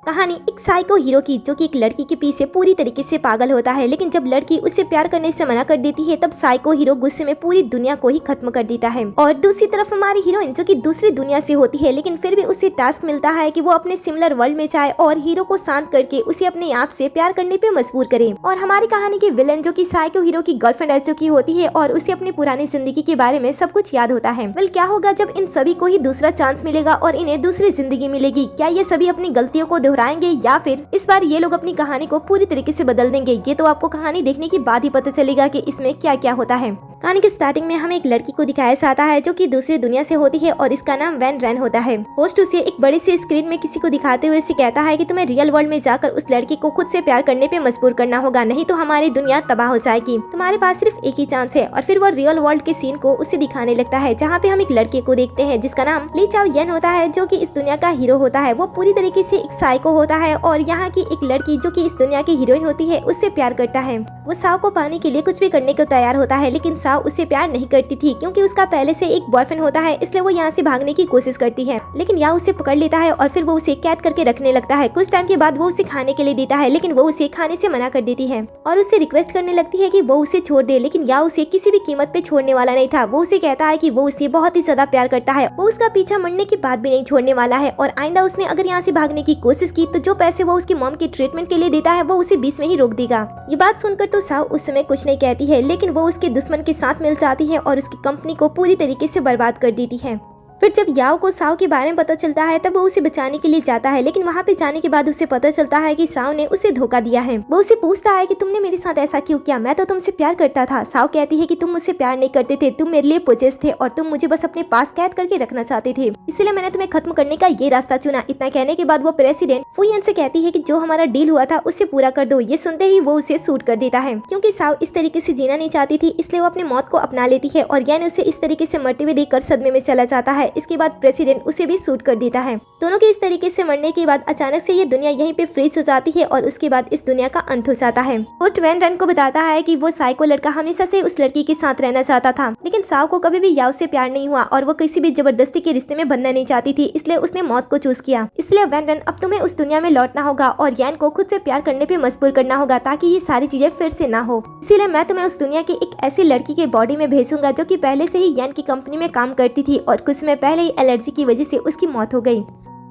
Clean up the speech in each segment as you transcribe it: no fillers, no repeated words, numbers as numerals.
कहानी एक psycho hero की, जो कि एक लड़की के पीछे पूरी तरीके से पागल होता है, लेकिन जब लड़की उससे प्यार करने से मना कर देती है तब साइको हीरो गुस्से में पूरी दुनिया को ही खत्म कर देता है। और दूसरी तरफ हमारी हीरोइन, जो कि दूसरी दुनिया से होती है, लेकिन फिर भी उसे टास्क मिलता है कि वो अपने सिमिलर वर्ल्ड में जाए और हीरो को शांत करके उसे अपने आप से प्यार करने पे मजबूर करे। और हमारी कहानी के विलन, जो कि साइको हीरो की गर्लफ्रेंड रह चुकी होती है और उसे अपनी पुरानी जिंदगी के बारे में सब कुछ याद होता है। वेल, क्या होगा जब इन सभी को ही दूसरा चांस मिलेगा और इन्हें दूसरी जिंदगी मिलेगी? क्या ये सभी अपनी गलतियों को दोहराएंगे या फिर इस बार ये लोग अपनी कहानी को पूरी तरीके से बदल देंगे? ये तो आपको कहानी देखने के बाद ही पता चलेगा कि इसमें क्या क्या होता है। कहानी के स्टार्टिंग में हमें एक लड़की को दिखाया जाता है, जो कि दूसरी दुनिया से होती है और इसका नाम वैन रैन होता है। होस्ट उसे एक बड़ी सी स्क्रीन में किसी को दिखाते हुए इसे कहता है कि तुम्हें रियल वर्ल्ड में जाकर उस लड़की को खुद से प्यार करने पे मजबूर करना होगा, नहीं तो हमारी दुनिया तबाह हो जाएगी। तुम्हारे पास सिर्फ एक ही चांस है। और फिर वो रियल वर्ल्ड के सीन को उसे दिखाने लगता है, जहाँ पे हम एक लड़के को देखते हैं जिसका नाम ली चाओ येन होता है, जो कि इस दुनिया का हीरो होता है। वो पूरी तरीके से एक साइको होता है और यहाँ की एक लड़की, जो कि इस दुनिया की हीरोइन होती है, उससे प्यार करता है। वो साव को पाने के लिए कुछ भी करने को तैयार होता है, लेकिन साव उससे प्यार नहीं करती थी क्योंकि उसका पहले से एक बॉयफ्रेंड होता है, इसलिए वो यहाँ से भागने की कोशिश करती है। लेकिन या उसे पकड़ लेता है और फिर वो उसे कैद करके रखने लगता है। कुछ टाइम के बाद वो उसे खाने के लिए देता है, लेकिन वो उसे खाने से मना कर देती है और उससे रिक्वेस्ट करने लगती है कि वो उसे छोड़ दे, लेकिन या उसे किसी भी कीमत पे छोड़ने वाला नहीं था। वो उसे कहता है कि वो उसे बहुत ही ज्यादा प्यार करता है, वो उसका पीछा मरने के बाद भी नहीं छोड़ने वाला है और आइंदा उसने अगर यहाँ से भागने की कोशिश की तो जो पैसे वो उसकी मॉम के ट्रीटमेंट के लिए देता है वो उसे बीच में ही रोक देगा। ये बात सुनकर तो साव उस समय कुछ नहीं कहती है, लेकिन वो उसके दुश्मन के साथ मिल जाती है और उसकी कंपनी को पूरी तरीके से बर्बाद कर देती है। फिर जब याओ को साव के बारे में पता चलता है तब वो उसे बचाने के लिए जाता है, लेकिन वहाँ पे जाने के बाद उसे पता चलता है कि साव ने उसे धोखा दिया है। वो उसे पूछता है कि तुमने मेरे साथ ऐसा क्यों किया? मैं तो तुमसे प्यार करता था। साव कहती है कि तुम मुझसे प्यार नहीं करते थे, तुम मेरे लिए पोजेस थे और तुम मुझे बस अपने पास कैद करके रखना चाहते थे, इसलिए मैंने तुम्हें खत्म करने का ये रास्ता चुना। इतना कहने के बाद वो प्रेसिडेंट फुयन से कहती है कि जो हमारा डील हुआ था उसे पूरा कर दो। ये सुनते ही वो उसे शूट कर देता है। क्योंकि साव इस तरीके से जीना नहीं चाहती थी, इसलिए वो अपनी मौत को अपना लेती है और यानी उसे इस तरीके से मरते हुए देखकर सदमे में चला जाता है। इसके बाद प्रेसिडेंट उसे भी शूट कर देता है। दोनों के इस तरीके से मरने के बाद अचानक से ये दुनिया यहीं पे फ्रीज हो जाती है और उसके बाद इस दुनिया का अंत हो जाता है। होस्ट वैन रन को बताता है कि वो साइको लड़का हमेशा से उस लड़की के साथ रहना चाहता था, लेकिन साव को कभी भी याओ से प्यार नहीं हुआ और वो किसी भी जबरदस्ती के रिश्ते में बंधना नहीं चाहती थी, इसलिए उसने मौत को चूज किया। इसलिए वैन रन, अब तुम्हें उस दुनिया में लौटना होगा और यान को खुद से प्यार करने पे मजबूर करना होगा ताकि ये सारी चीजें फिर से ना हो। इसीलिए मैं तुम्हें उस दुनिया की एक ऐसी लड़की के बॉडी में भेजूंगा जो कि पहले से ही यान की कंपनी में काम करती थी और कुछ समय पहले ही एलर्जी की वजह से उसकी मौत हो गई।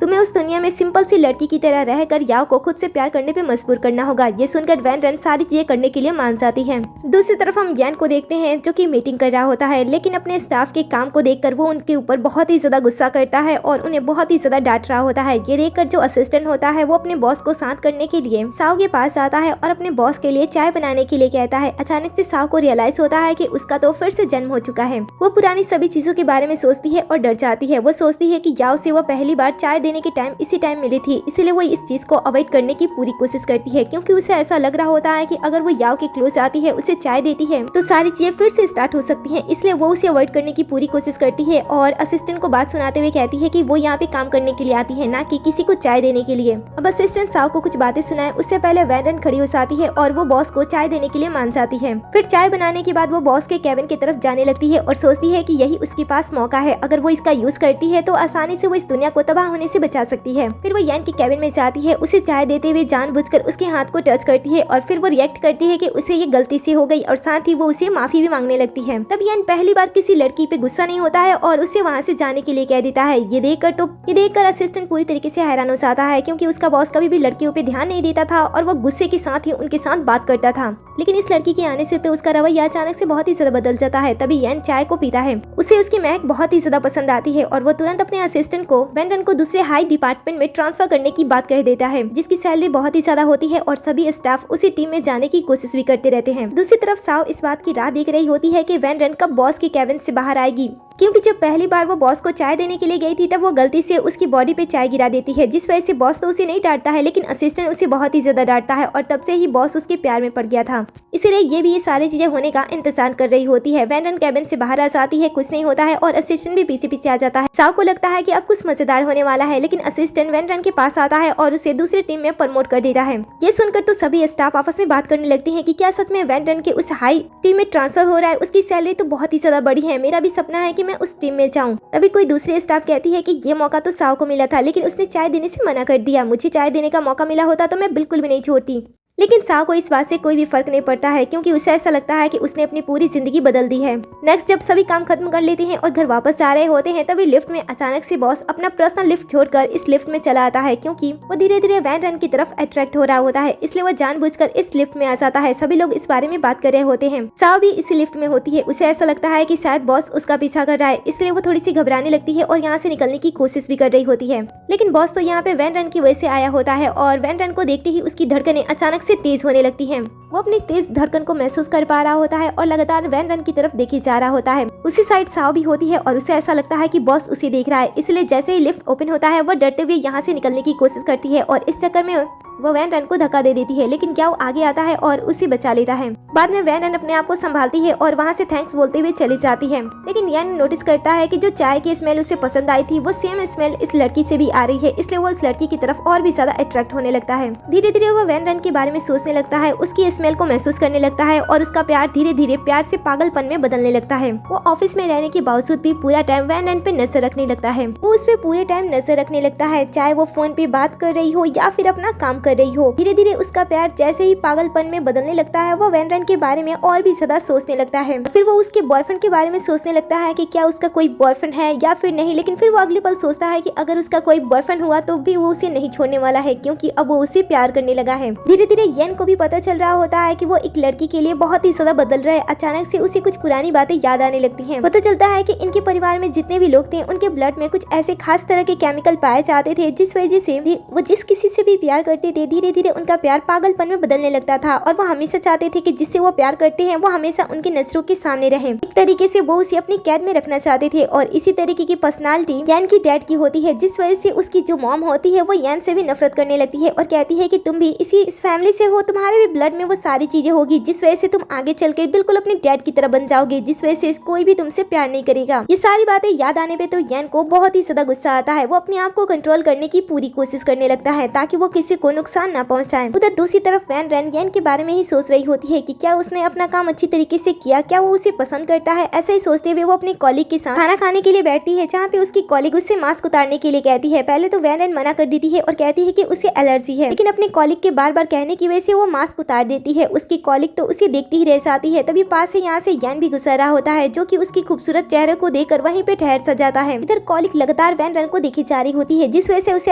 तुम्हें उस दुनिया में सिंपल सी लड़की की तरह रहकर याओ को खुद से प्यार करने पे मजबूर करना होगा। ये सुनकर वैन रन सारी चीजें करने के लिए मान जाती है। दूसरी तरफ हम यान को देखते हैं, जो कि मीटिंग कर रहा होता है, लेकिन अपने स्टाफ के काम को देखकर वो उनके ऊपर बहुत ही ज्यादा गुस्सा करता है और उन्हें बहुत ही ज्यादा डांट रहा होता है। ये देखकर जो असिस्टेंट होता है वो अपने बॉस को शांत करने के लिए साव के पास आता है और अपने बॉस के लिए चाय बनाने के लिए कहता है। अचानक से साव को रियलाइज होता है कि उसका तो फिर से जन्म हो चुका है। वो पुरानी सभी चीजों के बारे में सोचती है और डर जाती है। वो सोचती है कि याओ से वो पहली बार चाय देने के टाइम इसी मिली थी, इसीलिए वो इस चीज को अवॉइड करने की पूरी कोशिश करती है, क्योंकि उसे ऐसा लग रहा होता है कि अगर वो याओ के क्लोज आती है, उसे चाय देती है, तो सारी चीजें फिर से स्टार्ट हो सकती हैं। इसलिए वो उसे अवॉइड करने की पूरी कोशिश करती है और असिस्टेंट को बात सुनाते हुए कहती है कि वो यहाँ पे काम करने के लिए आती है, ना कि किसी को चाय देने के लिए। अब असिस्टेंट साव को कुछ बातें सुनाए उससे पहले वैन रन खड़ी हो जाती है और वो बॉस को चाय देने के लिए मान जाती है। फिर चाय बनाने के बाद वो बॉस के केबिन की तरफ जाने लगती है और सोचती है कि यही उसके पास मौका है। अगर वो इसका यूज करती है तो आसानी से वो इस दुनिया को तबाह होने से बचा सकती है। फिर वो यान के केबिन में जाती है, उसे चाय देते हुए जानबूझकर उसके हाथ को टच करती है और फिर वो रिएक्ट करती है कि उसे ये गलती से हो गई और साथ ही वो उसे माफी भी मांगने लगती है। तब यान पहली बार किसी लड़की पे गुस्सा नहीं होता है और उसे वहाँ से जाने के लिए कह देता है। ये देखकर असिस्टेंट पूरी तरीके से हैरान हो जाता है, क्योंकि उसका बॉस कभी भी लड़कियों पे ध्यान नहीं देता था और वो गुस्से के साथ ही उनके साथ बात करता था। लेकिन इस लड़की के आने से तो उसका रवैया अचानक से बहुत ही ज्यादा बदल जाता है। तभी यान चाय को पीता है, उसे उसकी महक बहुत ही ज्यादा पसंद आती है और वो तुरंत अपने असिस्टेंट को वैन रन को दूसरे हाई डिपार्टमेंट में ट्रांसफर करने की बात कह देता है, जिसकी सैलरी बहुत ही ज्यादा होती है और सभी स्टाफ उसी टीम में जाने की कोशिश भी करते रहते हैं। दूसरी तरफ साव इस बात की राह देख रही होती है कि वैन रन कब बॉस के केबिन से बाहर आएगी, क्योंकि जब पहली बार वो बॉस को चाय देने के लिए गई थी तब वो गलती से उसकी बॉडी पे चाय गिरा देती है, जिस वजह से बॉस तो उसे नहीं डांटता है, लेकिन असिस्टेंट उसे बहुत ही ज्यादा डांटता है और तब से ही बॉस उसके प्यार में पड़ गया था। इसीलिए ये भी ये सारी चीजें होने का इंतजार कर रही होती है। वैन रन केबिन से बाहर आ जाती है, कुछ नहीं होता है और असिस्टेंट भी पीछे पीछे आ जाता है। साव को लगता है कि अब कुछ मजेदार होने वाला है, लेकिन असिस्टेंट वैन रन के पास आता है और उसे दूसरी टीम में प्रमोट कर देता है। ये सुनकर तो सभी स्टाफ आपस में बात करने लगती है कि क्या सच में वैन रन के उस हाई टीम में ट्रांसफर हो रहा है? उसकी सैलरी तो बहुत ही ज्यादा बड़ी है। मेरा भी सपना है कि मैं उस टीम में जाऊँ। तभी कोई दूसरी स्टाफ कहती है कि ये मौका तो साव को मिला था, लेकिन उसने चाय देने से मना कर दिया। मुझे चाय देने का मौका मिला होता तो मैं बिल्कुल भी नहीं छोड़ती। लेकिन साव को इस बात से कोई भी फर्क नहीं पड़ता है, क्योंकि उसे ऐसा लगता है कि उसने अपनी पूरी जिंदगी बदल दी है। नेक्स्ट जब सभी काम खत्म कर लेते हैं और घर वापस जा रहे होते हैं, तभी लिफ्ट में अचानक से बॉस अपना पर्सनल लिफ्ट छोड़कर इस लिफ्ट में चला आता है, क्योंकि वो धीरे धीरे वैन रन की तरफ अट्रैक्ट हो रहा होता है। इसलिए वो जानबूझकर इस लिफ्ट में आ जाता है। सभी लोग इस बारे में बात कर रहे होते हैं। साव भी इसी लिफ्ट में होती है। उसे ऐसा लगता है कि शायद बॉस उसका पीछा कर रहा है, इसलिए वो थोड़ी सी घबराने लगती है और यहाँ से निकलने की कोशिश भी कर रही होती है। लेकिन बॉस तो यहाँ पे वैन रन की वजह से आया होता है और वैन रन को देखते ही उसकी धड़कनें अचानक से तेज होने लगती है। वो अपनी तेज धड़कन को महसूस कर पा रहा होता है और लगातार वैन रन की तरफ देखी जा रहा होता है। उसी साइड साव भी होती है और उसे ऐसा लगता है कि बॉस उसे देख रहा है, इसलिए जैसे ही लिफ्ट ओपन होता है वो डरते हुए यहाँ से निकलने की कोशिश करती है और इस चक्कर में वो वैन रन को धक्का दे देती है। लेकिन क्या वो आगे आता है और उसे बचा लेता है। बाद में वैन रन अपने आप को संभालती है और वहाँ से थैंक्स बोलते हुए चली जाती है। लेकिन यान नोटिस करता है कि जो चाय की स्मेल उसे पसंद आई थी वो सेम स्मेल इस लड़की से भी आ रही है, इसलिए वो इस लड़की की तरफ और भी ज्यादा अट्रैक्ट होने लगता है। धीरे धीरे वो वैन रन के बारे में सोचने लगता है, उसकी स्मेल को महसूस करने लगता है और उसका प्यार धीरे धीरे प्यार से पागलपन में बदलने लगता है। वो ऑफिस में रहने के बावजूद भी पूरा टाइम वैन रन पे नजर रखने लगता है। वो उस पे पूरे टाइम नजर रखने लगता है, चाहे वो फोन पे बात कर रही हो या फिर अपना काम कर रही हो। धीरे धीरे उसका प्यार जैसे ही पागलपन में बदलने लगता है, वो वैन रन के बारे में और भी ज्यादा सोचने लगता है। फिर वो उसके बॉयफ्रेंड के बारे में सोचने लगता है कि क्या उसका कोई बॉयफ्रेंड है या फिर नहीं। लेकिन फिर वो अगले पल सोचता है कि अगर उसका कोई बॉयफ्रेंड हुआ तो भी वो उसे नहीं छोड़ने वाला है, क्योंकि अब वो उसे प्यार करने लगा है। धीरे धीरे येन को भी पता चल रहा होता है कि वो एक लड़की के लिए बहुत ही ज्यादा बदल रहा है। अचानक से उसे कुछ पुरानी बातें याद आने लगती हैं। पता चलता है कि इनके परिवार में जितने भी लोग थे उनके ब्लड में कुछ ऐसे खास तरह के केमिकल पाए जाते थे, जिस वजह से वो जिस किसी से भी प्यार करते थे धीरे धीरे उनका प्यार पागलपन में बदलने लगता था। और वो हमेशा चाहते थे कि जिससे वो प्यार करते हैं वो हमेशा उनकी नजरों के सामने रहे। एक तरीके से वो उसे अपनी कैद में रखना चाहते थे। और इसी तरीके की पर्सनालिटी यान की डैड की होती है, जिस वजह से उसकी जो मॉम होती है वो यान से भी नफरत करने लगती है और कहती है कि तुम भी इस फैमिली से हो, तुम्हारे भी ब्लड में वो सारी चीजें होगी, जिस वजह से तुम आगे चलकर बिल्कुल अपने डैड की तरह बन जाओगे, जिस वजह से कोई भी तुमसे प्यार नहीं करेगा। ये सारी बातें याद आने पे तो यान को बहुत ही ज्यादा गुस्सा आता है। वो अपने आप को कंट्रोल करने की पूरी कोशिश करने लगता है ताकि वो किसी को नुकसान ना पहुंचाए। उधर दूसरी तरफ वैन रन यान के बारे में ही सोच रही होती है कि क्या उसने अपना काम अच्छी तरीके से किया, क्या वो उसे पसंद करता है। ऐसा ही सोचते हुए वो अपने कॉलीग के साथ खाना खाने के लिए बैठती है, जहाँ पे उसकी कॉलीग उससे मास्क उतारने के लिए कहती है। पहले तो वैन रन मना कर देती है और कहती है कि उसे एलर्जी है, लेकिन अपने कॉलीग के बार बार कहने की वजह से वो मास्क उतार देती है। उसकी कॉलीग तो उसे देखती ही रह जाती है। तभी पास से यहाँ से यान भी गुजर रहा होता है, जो कि उसकी खूबसूरत चेहरे को देखकर वहीं पे ठहर सा जाता है। इधर कॉलीग लगातार वैन रन को देखी जा रही होती है, जिस वजह से उसे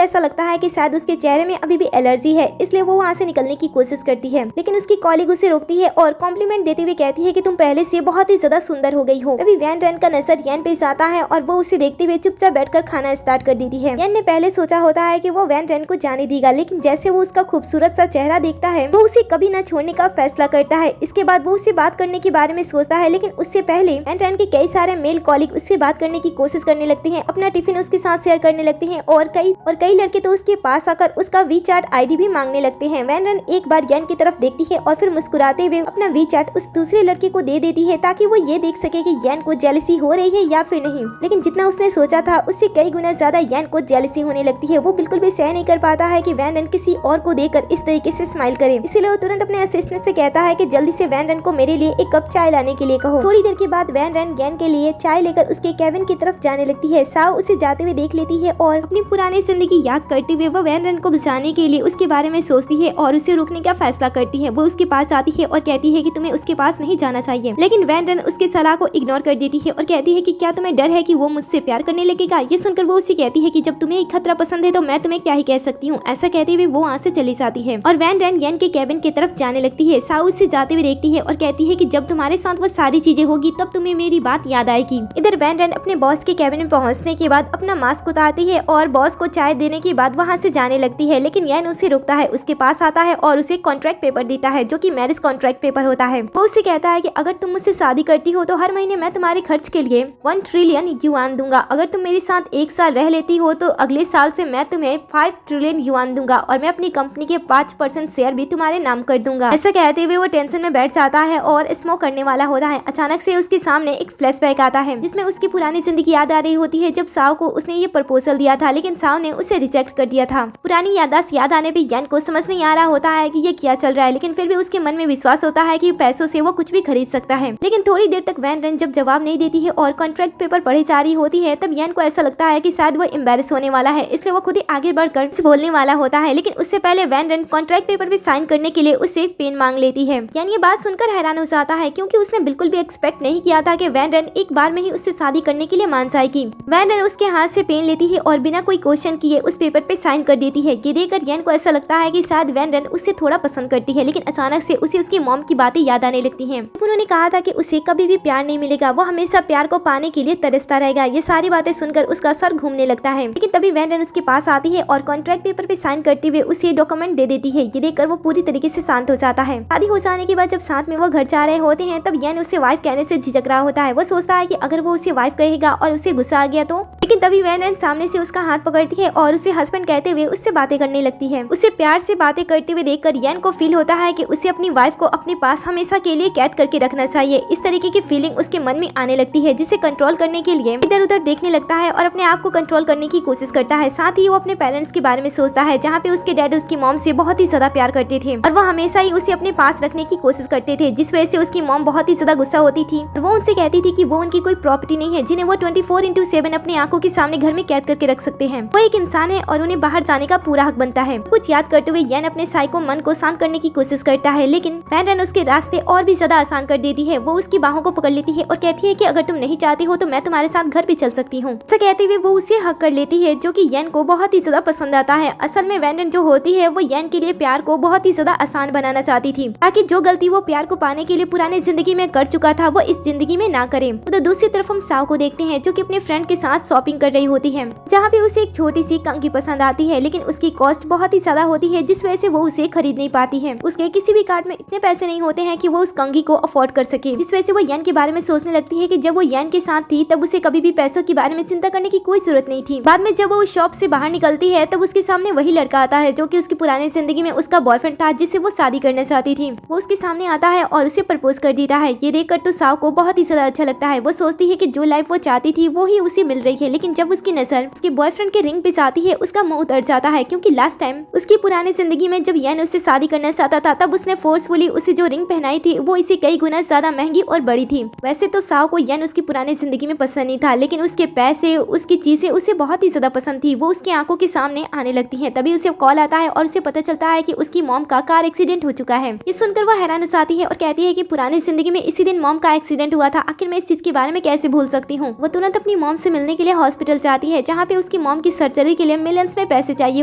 ऐसा लगता है कि शायद उसके चेहरे में अभी भी एलर्जी है, इसलिए वो वहाँ से निकलने की कोशिश करती है। लेकिन उसकी कॉलीग उसे रोकती है और कॉम्प्लीमेंट देते हुए कहती है कि तुम पहले से बहुत ही ज्यादा सुंदर हो गई हो। तभी वैन रन का नजर यान पे जाता है और वो उसे देखते हुए चुपचाप बैठकर खाना स्टार्ट कर देती है। यान ने पहले सोचा होता है कि वो वैन रन को जाने देगा, लेकिन जैसे वो उसका खूबसूरत सा चेहरा देखता है वो उसे कभी न छोड़ने का फैसला करता है। इसके बाद वो उससे बात करने के बारे में सोचता है, लेकिन उससे पहले वैन रन के कई सारे मेल कॉलीग उससे बात करने की कोशिश करने लगते हैं, अपना टिफिन उसके साथ शेयर करने लगते हैं और कई लड़के तो उसके पास आकर उसका वीचैट आईडी भी मांगने लगते हैं। वैन रन एक बार यान की तरफ देखती है और फिर मुस्कुराते हुए अपना वीचैट उस दूसरे लड़के को दे देती है, ताकि वो ये देख सके कि यान को जेलसी हो रही है या फिर नहीं। लेकिन जितना उसने सोचा था उससे कई गुना ज्यादा यान को जेलसी होने लगती है। वो बिल्कुल भी सह नहीं कर पाता है कि वैन रन किसी और को देखकर इस तरीके से स्माइल करे, इसीलिए वो तुरंत अपने असिस्टेंट से कहता है कि जल्दी से वैन रन को मेरे लिए एक कप चाय लाने के लिए कहो। थोड़ी देर के बाद वैन रन यान के लिए चाय लेकर उसके केबिन की तरफ जाने लगती है। साव उसे जाते हुए देख लेती है और अपनी पुरानी जिंदगी याद करते हुए वो वैन रन को बचाने के लिए उसके बारे में सोचती है और उसे रोकने का फैसला करती है। वो उसके पास जाती है और कहती है कि तुम्हें उसके पास नहीं जाना चाहिए, लेकिन वैन रन उसके सलाह को इग्नोर कर देती है और कहती है कि क्या तुम्हें डर है कि वो मुझसे प्यार करने लगेगा। ये सुनकर वो उसे कहती है कि जब तुम्हें एक खतरा पसंद है तो मैं तुम्हें क्या ही कह सकती हूँ। ऐसा कहते हुए वो वहाँ से चली जाती है और वैन रन यान के केबिन की तरफ जाने लगती है। साउ उसे जाते हुए देखती है और कहती है कि जब तुम्हारे साथ वो सारी चीजें होगी तब तुम्हें मेरी बात याद आएगी। इधर वैन रन अपने बॉस के केबिन में पहुंचने के बाद अपना मास्क उतारती है और बॉस को चाय देने के बाद वहाँ से जाने लगती है, लेकिन यान उसे रोकता है, उसके पास आता है और उसे कॉन्ट्रैक्ट पेपर देता है, जो कि मैरिज कॉन्ट्रैक्ट पेपर होता है। वो उसे कहता है कि अगर तुम मुझसे शादी करती हो तो हर महीने मैं तुम्हारे खर्च के लिए 1 ट्रिलियन युआन दूंगा। अगर तुम मेरे साथ 1 साल रह लेती हो तो अगले साल से मैं तुम्हें 5 ट्रिलियन युआन दूंगा और मैं अपनी कंपनी के 5% शेयर भी तुम्हारे नाम कर दूंगा। ऐसा कहते हुए वो टेंशन में बैठ जाता है और स्मोक करने वाला होता है। अचानक से उसके सामने एक फ्लैशबैक आता है जिसमें उसकी पुरानी जिंदगी याद आ रही होती है, जब साव को उसने ये प्रपोजल दिया था लेकिन साव ने उसे रिजेक्ट कर दिया था। पुरानी याददाश्त याद आने पे यान को समझ नहीं आ रहा होता है कि ये क्या चल रहा है, लेकिन फिर भी उसके मन में विश्वास होता है कि पैसों से वो कुछ भी खरीद सकता है। लेकिन थोड़ी देर तक वैन रन जब जवाब नहीं देती है और कॉन्ट्रैक्ट पेपर पढ़ी जा रही होती है, तब यान को ऐसा लगता है कि शायद वो एम्बेरस होने वाला है, इसलिए वो खुद ही आगे बढ़कर कुछ बोलने वाला होता है। लेकिन उससे पहले वैन रन कॉन्ट्रैक्ट पेपर पे साइन करने के लिए उससे पेन मांग लेती है। यान ये बात सुनकर हैरान हो जाता है क्योंकि उसने बिल्कुल भी एक्सपेक्ट नहीं किया था कि वैन रन एक बार में ही उससे शादी करने के लिए मान जाएगी। वैन रन उसके हाथ से पेन लेती है और बिना कोई क्वेश्चन किए उस पेपर पे साइन कर देती है। ये देखकर यान को ऐसा लगता है कि शायद वैन रन उससे थोड़ा पसंद करती है, लेकिन अचानक से उसे उसकी मॉम की बातें याद आने लगती हैं। उन्होंने कहा था कि उसे कभी भी प्यार नहीं मिलेगा, वो हमेशा प्यार को पाने के लिए तरसता रहेगा। ये सारी बातें सुनकर उसका सर घूमने लगता है। लेकिन तभी वैन रन उसके पास आती है और कॉन्ट्रैक्ट पेपर पे साइन करते हुए उसे डॉक्यूमेंट दे देती है। ये देखकर वो पूरी तरीके से शांत हो जाता है। शादी हो जाने के बाद जब साथ में वो घर जा रहे होते हैं, तब यान उसे वाइफ कहने से झिझक रहा होता है। वो सोचता है कि अगर वो उसे वाइफ कहेगा और उसे गुस्सा आ गया तो, लेकिन तभी वैन रन सामने से उसका हाथ पकड़ती है और उसे हस्बैंड कहते हुए उससे बातें करने लगती है। उसे प्यार से बातें करते हुए देखकर यान को फील होता है कि उसे अपनी वाइफ को अपने पास हमेशा के लिए कैद करके रखना चाहिए। इस तरीके की फीलिंग उसके मन में आने लगती है, जिसे कंट्रोल करने के लिए इधर उधर देखने लगता है और अपने आप को कंट्रोल करने की कोशिश करता है। साथ ही वो अपने पेरेंट्स के बारे में सोचता है, जहाँ पे उसके डैड उसकी मॉम से बहुत ही ज्यादा प्यार करते थे और वो हमेशा ही उसे अपने पास रखने की कोशिश करते थे, जिस वजह से उसकी मॉम बहुत ही ज्यादा गुस्सा होती थी। वो उनसे कहती थी कि वो उनकी कोई प्रॉपर्टी नहीं है जिन्हें वो 24/7 अपनी आंखों के सामने घर में कैद करके रख सकते हैं। वो एक इंसान है और उन्हें बाहर जाने का पूरा हक बनता है। कुछ याद करते हुए यान अपने साइको मन को शांत करने की कोशिश करता है, लेकिन वैन रन उसके रास्ते और भी ज्यादा आसान कर देती है। वो उसकी बाहों को पकड़ लेती है और कहती है कि अगर तुम नहीं चाहती हो तो मैं तुम्हारे साथ घर भी चल सकती हूँ। ऐसा कहते हुए वो उसे हक कर लेती है, जो कि यान को बहुत ही ज्यादा पसंद आता है। असल में वैन रन जो होती है वो यान के लिए प्यार को बहुत ही ज्यादा आसान बनाना चाहती थी, ताकि जो गलती वो प्यार को पाने के लिए पुरानी जिंदगी में कर चुका था वो इस जिंदगी में ना करे। तो दूसरी तरफ हम साव को देखते हैं, जो कि अपने फ्रेंड के साथ शॉपिंग कर रही होती है, जहाँ पे उसे एक छोटी सी कंघी पसंद आती है, लेकिन उसकी कॉस्ट बहुत ही ज्यादा होती है, जिस वजह से वो उसे खरीद नहीं पाती है। उसके किसी भी कार्ड में इतने पैसे नहीं होते हैं कि वो उस कंघी को अफोर्ड कर सके, जिस वजह से वो यान के बारे में सोचने लगती है कि जब वो यान के साथ थी तब उसे कभी भी पैसों के बारे में चिंता करने की कोई जरूरत नहीं थी। बाद में जब वो उस शॉप से बाहर निकलती है तब उसके सामने वही लड़का आता है, जो कि उसकी पुरानी जिंदगी में उसका बॉयफ्रेंड था, जिससे वो शादी करना चाहती थी। वो उसके सामने आता है और उसे प्रपोज कर देता है। ये देखकर तो साव को बहुत ही ज्यादा अच्छा लगता है। वो सोचती है कि जो लाइफ वो चाहती थी वो ही उसे मिल रही है, लेकिन जब उसकी नजर उसके बॉयफ्रेंड के रिंग पे जाती है उसका मुंह उतर जाता है, क्योंकि लास्ट टाइम उसकी पुरानी जिंदगी में जब यान उससे शादी करना चाहता था तब उसने फोर्सफुली उसे जो रिंग पहनाई थी वो इसे कई गुना ज्यादा महंगी और बड़ी थी। वैसे तो साव को यान उसकी पुरानी जिंदगी में पसंद नहीं था, लेकिन उसके पैसे, उसकी चीजें उसे बहुत ही ज्यादा पसंद थी। वो उसकी आंखों के सामने आने लगती है। तभी उसे कॉल आता है और उसे पता चलता है कि उसकी मॉम का कार एक्सीडेंट हो चुका है। ये सुनकर वो हैरान हो जाती है और कहती है कि पुरानी जिंदगी में इसी दिन मॉम का एक्सीडेंट हुआ था, आखिर मैं इस चीज के बारे में कैसे भूल सकती हूँ। वो तुरंत अपनी मॉम से मिलने के लिए हॉस्पिटल जाती है, जहाँ पे उसकी मॉम की सर्जरी के लिए मिलियंस में पैसे चाहिए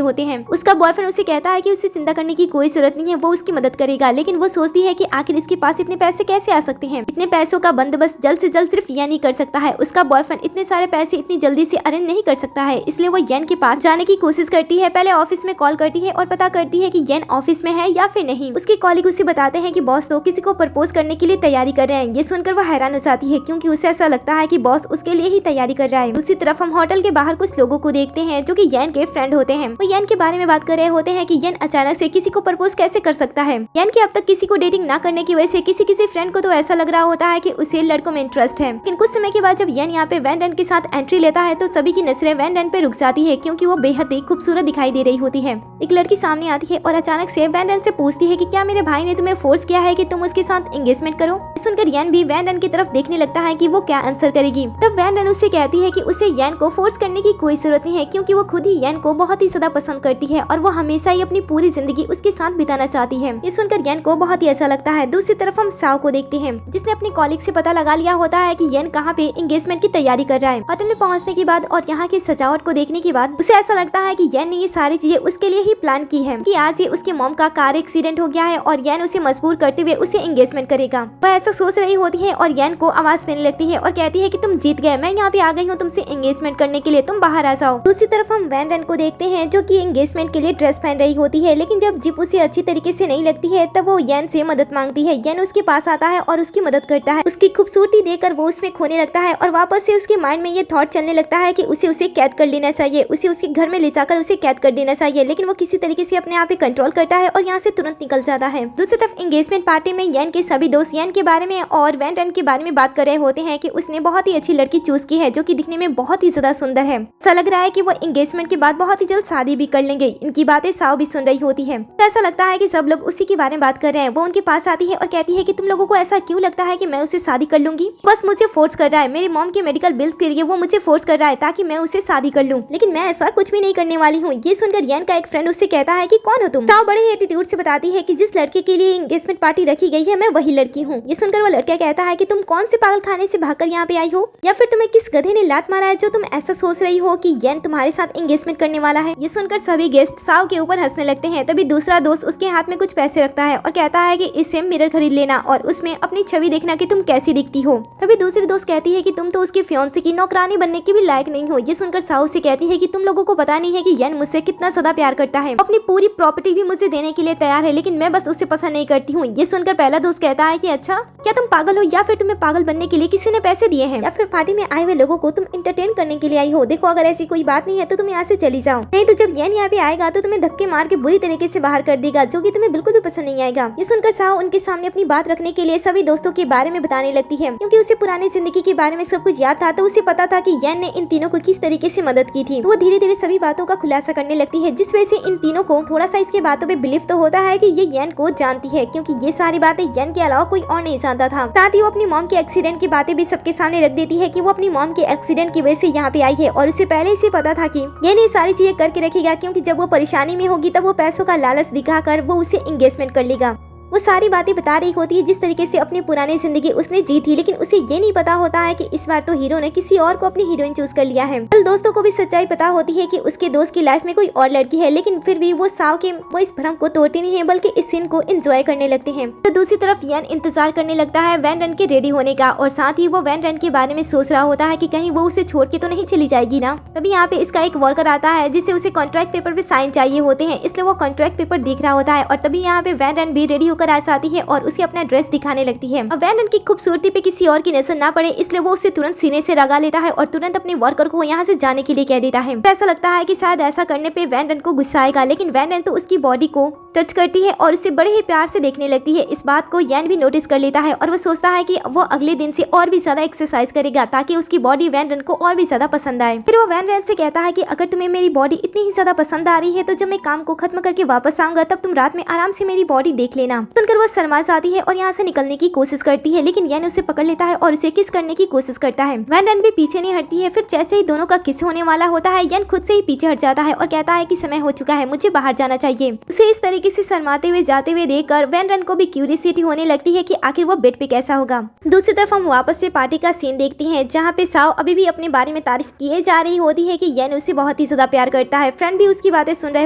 होते हैं। उसका बॉयफ्रेंड उसे कहता है कि उसे चिंता करने की कोई जरूरत नहीं है, वो उसकी मदद करेगा, लेकिन वो सोचती है कि आखिर इसके पास इतने पैसे कैसे आ सकते हैं। इतने पैसों का बंदोबस्त जल्द से जल्द सिर्फ यान ही कर सकता है। उसका बॉयफ्रेंड इतने सारे पैसे इतनी जल्दी से अरेंज नहीं कर सकता है, इसलिए वो यान के पास जाने की कोशिश करती है। पहले ऑफिस में कॉल करती है और पता करती है कि यान ऑफिस में है या फिर नहीं। उसके कॉलीग उसे बताते हैं कि बॉस तो किसी को प्रपोज करने के लिए तैयारी कर रहे हैं। ये सुनकर वो हैरान हो जाती है, क्योंकि उसे ऐसा लगता है कि बॉस उसके लिए ही तैयारी कर रहा है। दूसरी तरफ हम होटल के बाहर कुछ लोगों को देखते हैं, जो कि यान के फ्रेंड होते हैं। वो यान के बारे में बात कर रहे होते हैं कि यान अचानक से किसी को प्रपोज कैसे कर सकता है। यान के अब तक किसी को डेटिंग ना करने की वजह से किसी फ्रेंड को तो ऐसा लग रहा होता है कि उसे लड़कों में इंटरेस्ट है। लेकिन कुछ समय के बाद जब यान यहाँ पे वैन रन के साथ एंट्री लेता है तो सभी की नजरें वैन रन पे रुक जाती है, क्योंकि वो बेहद ही खूबसूरत दिखाई दे रही होती है। एक लड़की सामने आती है और अचानक से वैन रन से पूछती है कि क्या मेरे भाई ने तुम्हें फोर्स किया है कि तुम उसके साथ एंगेजमेंट करो। सुनकर यान भी वैन रन की तरफ देखने लगता है कि वो क्या आंसर करेगी। तब वैन रन उससे कहती है कि उसे यान को फोर्स करने की कोई जरूरत नहीं है, क्योंकि वो खुद ही यान को बहुत ही ज्यादा पसंद करती है और वो हमेशा ही अपनी पूरी जिंदगी उसके साथ बिताना चाहती है। ये सुनकर यान को बहुत ही अच्छा लगता है। दूसरी तरफ हम साव को देखते हैं, जिसने अपने कॉलीग से पता लगा लिया होता है कि यान कहाँ पे एंगेजमेंट की तैयारी कर रहा है। होटल में पहुंचने के बाद और यहाँ की सजावट को देखने के बाद उसे ऐसा लगता है कि यान ने ये सारी चीजें उसके लिए ही प्लान की है, कि आज ही उसके मॉम का कार एक्सीडेंट हो गया है और यान उसे मजबूर करते हुए उसे एंगेजमेंट करेगा। वह ऐसा सोच रही होती है और यान को आवाज देने लगती है और कहती है कि तुम जीत गए, मैं यहाँ पे आ गई हूँ तुमसे एंगेजमेंट एंगेजमेंट करने के लिए तुम बाहर आ जाओ। दूसरी तरफ हम वैन रन को देखते हैं जो कि एंगेजमेंट के लिए ड्रेस पहन रही होती है, लेकिन जब जिप उसे अच्छी तरीके से नहीं लगती है तब वो येन से मदद मांगती है। येन उसके पास आता है और उसकी मदद करता है। उसकी खूबसूरती देखकर वो उसमें खोने लगता है और वापस से उसके माइंड में ये थॉट चलने लगता है कि उसे कैद कर लेना चाहिए, उसे उसके घर में ले जाकर उसे कैद कर देना चाहिए। लेकिन वो किसी तरीके से अपने आप पे कंट्रोल करता है और यहाँ से तुरंत निकल जाता है। दूसरी तरफ एंगेजमेंट पार्टी में येन के सभी दोस्त येन के बारे में और वैन रन के बारे में बात कर रहे होते हैं कि उसने बहुत ही अच्छी लड़की चूज की है जो कि दिखने में बहुत ही ज्यादा सुंदर है। ऐसा लग रहा है कि वो एंगेजमेंट के बाद बहुत ही जल्द शादी भी कर लेंगे। इनकी बातें साव भी सुन रही होती है। ऐसा लगता है कि सब लोग उसी के बारे में बात कर रहे हैं। वो उनके पास आती है और कहती है कि तुम लोगों को ऐसा क्यों लगता है कि मैं उसे शादी कर लूंगी? बस मुझे फोर्स कर रहा है, मेरी मॉम के मेडिकल बिल्स के लिए वो मुझे फोर्स कर रहा है ताकि मैं उसे शादी कर लूं, लेकिन मैं ऐसा कुछ भी नहीं करने वाली हूँ। ये सुनकर येन का एक फ्रेंड उससे कहता है कि कौन हो तुम? साव बड़े ही एटीट्यूड से बताती है कि जिस लड़के के लिए एंगेजमेंट पार्टी रखी गई है मैं वही लड़की हूँ। ये सुनकर वो लड़का कहता है कि तुम कौन से पागल खाने से भागकर यहाँ पे आई हो, या फिर तुम्हें किस गधे ने लात मारा है जो तुम ऐसा सोच रही हो कि येन तुम्हारे साथ एंगेजमेंट करने वाला है। ये सुनकर सभी गेस्ट साव के ऊपर हंसने लगते हैं। तभी दूसरा दोस्त उसके हाथ में कुछ पैसे रखता है और कहता है कि इससे मिरर खरीद लेना और उसमें अपनी छवि देखना कि तुम कैसी दिखती हो। तभी दूसरी दोस्त कहती है कि तुम तो उसके फियांसे की नौकरानी बनने के भी लायक नहीं हो। ये सुनकर साव से कहती है कि तुम लोगों को पता नहीं है कि येन मुझसे कितना ज्यादा प्यार करता है, अपनी पूरी प्रॉपर्टी भी मुझे देने के लिए तैयार है, लेकिन मैं बस उसे पसंद नहीं करती हूँ। ये सुनकर पहला दोस्त कहता है कि अच्छा क्या तुम पागल हो, या फिर तुम्हें पागल बनने के लिए किसी ने पैसे दिए हैं, या फिर पार्टी में आए हुए लोगों को तुम इंटरटेन करने के लिए आई हो? देखो अगर ऐसी कोई बात नहीं है तो तुम यहाँ से चली जाओ, नहीं तो जब येन यहाँ पे आएगा तो तुम्हें धक्के मार के बुरी तरीके से बाहर कर देगा, जो कि तुम्हें बिल्कुल भी पसंद नहीं आएगा। ये सुनकर साव उनके सामने अपनी बात रखने के लिए सभी दोस्तों के बारे में बताने लगती है, क्योंकि उसे पुरानी जिंदगी के बारे में सब कुछ याद था। तो उसे पता था कि येन ने इन तीनों को किस तरीके से मदद की थी। तो वो धीरे धीरे सभी बातों का खुलासा करने लगती है, जिस वजह से इन तीनों को थोड़ा सा इसके बातों पे बिलीव तो होता है कि ये येन को जानती है, क्योंकि ये सारी बातें येन के अलावा कोई और नहीं जानता था। साथ ही वो अपनी मॉम के एक्सीडेंट की बातें भी सबके सामने रख देती है कि वो अपनी मॉम के एक्सीडेंट की वजह से यहाँ पे आई है और उसे पहले से पता था कि येन ये सारी चीजें करके रखेगा, क्योंकि जब वो परेशानी में होगी तब वो पैसों का लालच दिखाकर वो उसे एंगेजमेंट कर लेगा। वो सारी बातें बता रही होती है जिस तरीके से अपनी पुरानी जिंदगी उसने जी थी, लेकिन उसे ये नहीं पता होता है कि इस बार तो हीरो ने किसी और को अपनी हीरोइन चूज कर लिया है। कल दोस्तों को भी सच्चाई पता होती है कि उसके दोस्त की लाइफ में कोई और लड़की है, लेकिन फिर भी वो इस भ्रम को तोड़ती नहीं है, बल्कि इस सीन को एंजॉय करने लगते हैं। तो दूसरी तरफ येन इंतजार करने लगता है वैन रन के रेडी होने का, और साथ ही वो वैन रन के बारे में सोच रहा होता है कि कहीं वो उसे छोड़ के तो नहीं चली जाएगी ना। तभी यहाँ पे इसका एक वर्कर आता है जिसे उसे कॉन्ट्रैक्ट पेपर पे साइन चाहिए होते हैं, इसलिए वो कॉन्ट्रैक्ट पेपर देख रहा होता है। और तभी यहाँ पे वैन रन भी रेडी होकर आ जाती है और उसे अपना ड्रेस दिखाने लगती है। अब वैन रन की खूबसूरती पे किसी और की नजर ना पड़े, इसलिए वो उसे तुरंत सीने से लगा लेता है और तुरंत अपने वर्कर को यहाँ से जाने के लिए कह देता है। ऐसा लगता है कि शायद ऐसा करने पे वैन रन को गुस्सा आएगा, लेकिन वैन रन तो उसकी बॉडी को टच करती है और उसे बड़े ही प्यार से देखने लगती है। इस बात को येन भी नोटिस कर लेता है और वो सोचता है कि वो अगले दिन से और भी ज्यादा एक्सरसाइज करेगा ताकि उसकी बॉडी वैन रन को और भी ज्यादा पसंद आए। फिर वो वैन रन से कहता है कि अगर तुम्हें मेरी बॉडी इतनी ही ज्यादा पसंद आ रही है तो जब मैं काम को खत्म करके वापस आऊंगा तब तुम रात में आराम से मेरी बॉडी देख लेना। सुनकर वो शर्मा जाती है और यहाँ से निकलने की कोशिश करती है, लेकिन येन उसे पकड़ लेता है और उसे किस करने की कोशिश करता है। वैन रन भी पीछे नहीं हटती है। फिर जैसे ही दोनों का किस होने वाला होता है, येन खुद से ही पीछे हट जाता है और कहता है कि समय हो चुका है, मुझे बाहर जाना चाहिए। उसे इस तरीके से शर्माते हुए जाते हुए देखकर वैन रन को भी क्यूरियोसिटी होने लगती है कि आखिर वो बेड पे कैसा होगा। दूसरी तरफ हम वापस से पार्टी का सीन देखते हैं, जहाँ पे साव अभी भी अपने बारे में तारीफ किए जा रही होती है कि येन उसे बहुत ही ज्यादा प्यार करता है। फ्रेंड भी उसकी बातें सुन रहे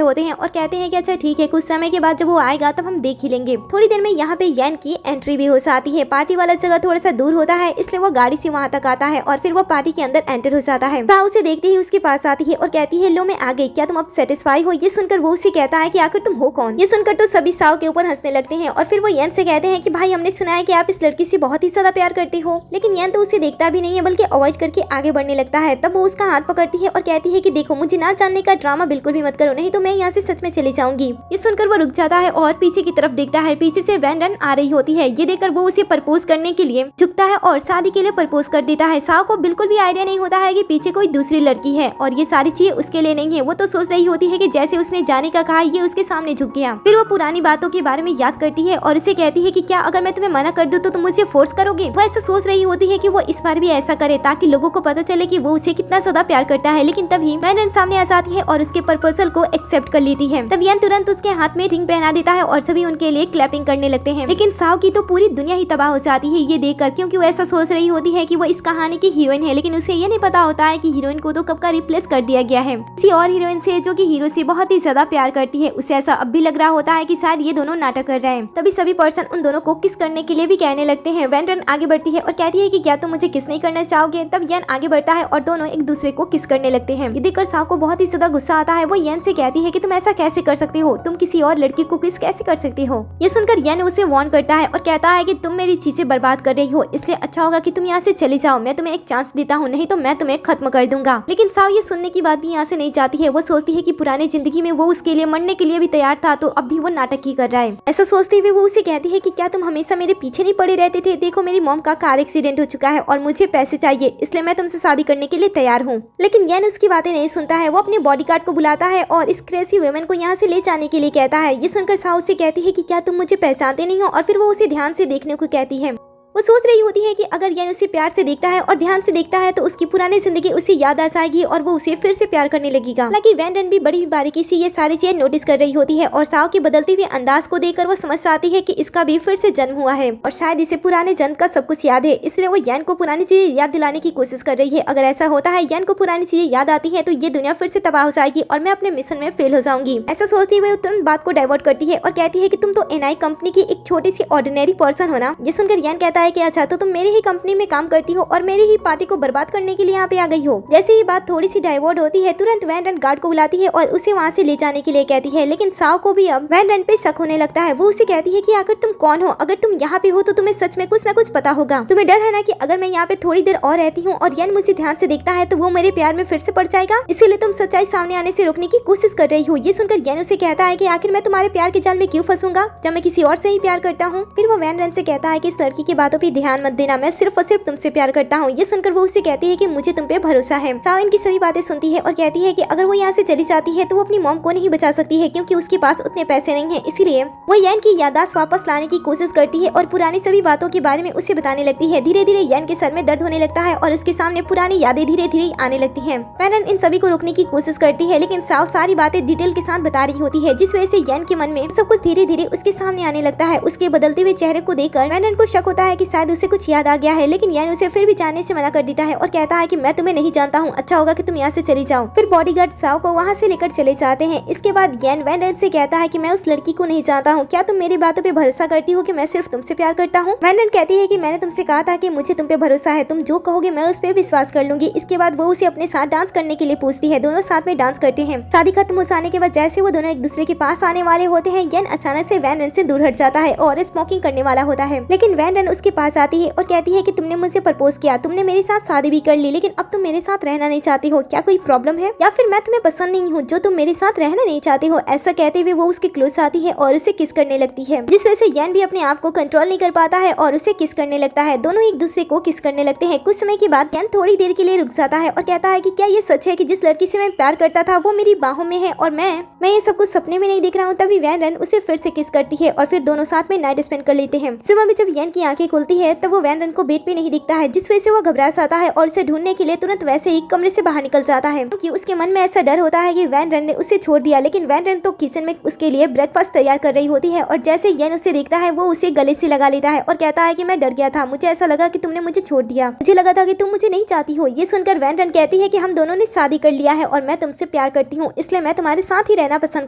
होते हैं और कहते हैं कि अच्छा ठीक है, कुछ समय के बाद जब वो आएगा तब हम देख ही लेंगे। थोड़ी देर में यहाँ पे येन की एंट्री भी हो जाती है। पार्टी वाला जगह थोड़ा सा दूर होता है, इसलिए वो गाड़ी से वहाँ तक आता है और फिर वो पार्टी के अंदर एंटर हो जाता है। साव उसे देखते ही उसके पास आती है और कहती है लो मैं आ गई, क्या तुम अब सेटिस्फाई हो? ये सुनकर वो उसे कहता है कि आखिर तुम हो कौन? ये सुनकर तो सभी साव के ऊपर हंसने लगते हैं और फिर वो येन से कहते हैं कि भाई हमने सुना है कि आप इस लड़की से बहुत ही ज्यादा प्यार करते हो। लेकिन येन तो उसे देखता भी नहीं है बल्कि अवॉइड करके आगे बढ़ने लगता है। तब वो उसका हाथ पकड़ती है और कहती है कि देखो मुझे ना जानने का ड्रामा बिल्कुल भी मत करो, नहीं तो मैं यहाँ से सच में चली जाऊंगी। ये सुनकर वो रुक जाता है और पीछे की तरफ देखता है। पीछे से वैन रन आ रही होती है। ये देखकर वो उसे प्रपोज करने के लिए झुकता है और शादी के लिए प्रपोज कर देता है। साव को बिल्कुल भी आइडिया नहीं होता है कि पीछे कोई दूसरी लड़की है और ये सारी चीजें उसके लिए नहीं है। वो तो सोच रही होती है कि जैसे उसने जाने का कहा ये उसके सामने झुक गया। फिर वो पुरानी बातों के बारे में याद करती है और उसे कहती है कि क्या अगर मैं तुम्हें मना कर दूं तो तुम मुझे फोर्स करोगे? वो ऐसा सोच रही होती है कि वो इस बार भी ऐसा करे ताकि लोगों को पता चले कि वो उसे कितना ज्यादा प्यार करता है। लेकिन तभी वैन रन सामने आ जाती है और उसके प्रपोजल को एक्सेप्ट कर लेती है। तब येन तुरंत उसके हाथ में रिंग पहना देता है और सभी उनके लिए क्लैपिंग करने लगते हैं। लेकिन साव की तो पूरी दुनिया ही तबाह हो जाती है ये देखकर, क्योंकि वो ऐसा सोच रही होती है कि वो इस कहानी की हीरोइन है, लेकिन उसे ये नहीं पता होता है कि हीरोइन को तो कब का रिप्लेस कर दिया गया है किसी और हीरोइन से जो कि हीरो से बहुत ही ज्यादा प्यार करती है। उसे ऐसा अब भी लग रहा होता है कि शायद ये दोनों नाटक कर रहे हैं। तभी सभी पर्सन उन दोनों को किस करने के लिए भी कहने लगते हैं। वेंड्रन आगे बढ़ती है और कहती है कि क्या तुम मुझे किस नहीं करना चाहोगे। तब येन आगे बढ़ता है और दोनों एक दूसरे को किस करने लगते हैं। ये देखकर साओ को बहुत ही ज्यादा गुस्सा आता है। वो येन से कहती है कि तुम ऐसा कैसे कर सकती हो, तुम किसी और लड़की को किस कैसे कर सकती हो। ये सुनकर येन उसे वार्न करता है और कहता है कि तुम मेरी चीजें बर्बाद कर रही हो, इसलिए अच्छा होगा कि तुम यहाँ से चली जाओ। मैं तुम्हें एक चांस देता हूँ, नहीं तो मैं तुम्हें खत्म कर दूंगा। लेकिन साओ ये सुनने की बात भी यहाँ से नहीं चाहती है। वो सोचती है कि पुरानी जिंदगी में वो उसके लिए मरने के लिए भी तैयार था, तो अब भी वो नाटक ही कर रहा है। ऐसा सोचते हुए वो उसे कहती है कि क्या तुम हमेशा मेरे पीछे नहीं पड़े रहते थे। देखो मेरी मॉम का कार एक्सीडेंट हो चुका है और मुझे पैसे चाहिए, इसलिए मैं तुमसे शादी करने के लिए तैयार हूँ। लेकिन येन उसकी बातें नहीं सुनता है। वो अपने बॉडीगार्ड को बुलाता है और इस क्रेजी वुमेन को यहाँ से ले जाने के लिए कहता है। ये सुनकर साओ से कहती है कि क्या तुम मुझे पहचानते नहीं हो, और फिर वो उसे ध्यान से देखने को कहती है। वो सोच रही होती है कि अगर येन उसे प्यार से देखता है और ध्यान से देखता है तो उसकी पुरानी जिंदगी उसे याद आ जाएगी और वो उसे फिर से प्यार करने लगेगा। हालांकि वेंड्रन भी बड़ी बारीकी से ये सारी चीजें नोटिस कर रही होती है और साओ के बदलते हुए अंदाज को देखकर वो समझ जाती है कि इसका भी फिर से जन्म हुआ है और शायद इसे पुराने जन्म का सब कुछ याद है, इसलिए वो येन को पुरानी चीजें याद दिलाने की कोशिश कर रही है। अगर ऐसा होता है येन को पुरानी चीजें याद आती है तो ये दुनिया फिर से तबाह हो जाएगी और मैं अपने मिशन में फेल हो जाऊंगी। ऐसा सोचती हुए तुरंत बात को डाइवर्ट करती है और कहती है कि तुम तो एनआई कंपनी की एक छोटी सी ऑर्डिनरी पर्सन हो ना। ये सुनकर येन कहता है कि अच्छा तो तुम मेरी ही कंपनी में काम करती हो और मेरी ही पार्टी को बर्बाद करने के लिए यहाँ पे आ गई हो। जैसे ही बात थोड़ी सी डाइवर्ट होती है तुरंत वेंड्रन गार्ड को बुलाती है और उसे वहाँ से ले जाने के लिए कहती है। लेकिन साओ को भी अब वेंड्रन पे शक होने लगता है। वो उसे कहती है कि आखिर तुम कौन हो, अगर तुम यहाँ पे हो तो तुम्हें सच में कुछ न कुछ पता होगा। तुम्हें डर है ना कि अगर मैं यहाँ पे थोड़ी देर और रहती हूँ और येन मुझे ध्यान से देखता है तो वो मेरे प्यार में फिर से पड़ जाएगा, इसीलिए तुम सच्चाई सामने आने से रोकने की कोशिश कर रही हो। ये सुनकर येन उसे कहता है कि आखिर मैं तुम्हारे प्यार के जाल में क्यों फंसूंगा जब मैं किसी और से ही प्यार करता हूँ। फिर वो वेंड्रन से कहता है कि इस लड़की की बातों पर ध्यान मत देना, मैं सिर्फ और सिर्फ तुमसे प्यार करता हूँ। ये सुनकर वो उससे कहती है कि मुझे तुम पे भरोसा है। साओ इनकी सभी बातें सुनती है और कहती है कि अगर वो यहाँ से चली जाती है तो वो अपनी मॉम को नहीं बचा सकती है क्योंकि उसके पास उतने पैसे नहीं है। इसीलिए वो येन की याददाश्त वापस लाने की कोशिश करती है और पुरानी सभी बातों के बारे में उसे बताने लगती है। धीरे धीरे येन के सर में दर्द होने लगता है और उसके सामने पुरानी यादें धीरे धीरे आने लगती है। वेंड्रन इन सभी को रोकने की कोशिश करती है लेकिन साओ सारी बातें डिटेल के साथ बता रही होती है, जिस वजह से येन के मन में सब कुछ धीरे धीरे उसके सामने आने लगता है। उसके बदलते हुए चेहरे को देखकर वेंड्रन को शक होता है कि शायद उसे कुछ याद आ गया है, लेकिन येन उसे फिर भी जाने से मना कर देता है और कहता है कि मैं तुम्हें नहीं जानता हूँ, अच्छा होगा कि तुम यहाँ से चली जाओ। फिर बॉडीगार्ड साओ को वहाँ से लेकर चले जाते हैं। इसके बाद येन वेंड्रन से कहता है कि मैं उस लड़की को नहीं जानता हूँ, क्या तुम मेरी बातों पे भरोसा करती हो कि मैं सिर्फ तुमसे प्यार करता हूँ। वेंड्रन कहती है कि मैंने तुमसे कहा था कि मुझे तुम पे भरोसा है, तुम जो कहोगे मैं उस पे विश्वास कर लूंगी। इसके बाद वो उसे अपने साथ डांस करने के लिए पूछती है। दोनों साथ में डांस करते हैं। शादी खत्म हो जाने के बाद जैसे वो दोनों एक दूसरे के पास आने वाले होते हैं, येन अचानक से वेंड्रन से दूर हट जाता है और स्मोकिंग करने वाला होता है। लेकिन वेंड्रन उसके पास आती है और कहती है कि तुमने मुझसे प्रपोज किया, तुमने मेरे साथ शादी भी कर ली, लेकिन अब तुम मेरे साथ रहना नहीं चाहती हो, क्या कोई प्रॉब्लम है या फिर मैं तुम्हें पसंद नहीं हूँ जो तुम मेरे साथ रहना नहीं चाहती हो। ऐसा कहते हुए वो उसके क्लोज आती है और उसे किस करने लगती है, जिस वजह से येन भी अपने आप को कंट्रोल नहीं कर पाता है और उसे किस करने लगता है। दोनों एक दूसरे को किस करने लगते हैं। कुछ समय के बाद येन थोड़ी देर के लिए रुक जाता है और कहता है कि क्या ये सच है कि जिस लड़की से मैं प्यार करता था वो मेरी बाहों में है और मैं ये सब कुछ सपने में नहीं देख रहा हूँ। तभी वेंड्रन उसे फिर से किस करती है और फिर दोनों साथ में नाइट स्पेंड कर लेते हैं। सुबह में जब येन की आंखें खुलती है तब वो वेंड्रन को बेड पे नहीं दिखता है, जिस वजह से वो घबरा जाता है और उसे ढूंढने के लिए तुरंत वैसे ही कमरे से बाहर निकल जाता है क्योंकि उसके मन में ऐसा डर होता है कि वेंड्रन ने उसे छोड़ दिया। लेकिन वेंड्रन तो किचन में उसके लिए ब्रेकफास्ट तैयार कर रही होती है और जैसे येन उसे देखता है वो उसे गले से लगा लेता है और कहता है कि मैं डर गया था, मुझे ऐसा लगा कि तुमने मुझे छोड़ दिया, मुझे लगा था कि तुम मुझे नहीं चाहती हो। ये सुनकर वेंड्रन कहती है कि हम दोनों ने शादी कर लिया है और मैं तुमसे प्यार करती हूँ, इसलिए मैं तुम्हारे साथ ही रहना पसंद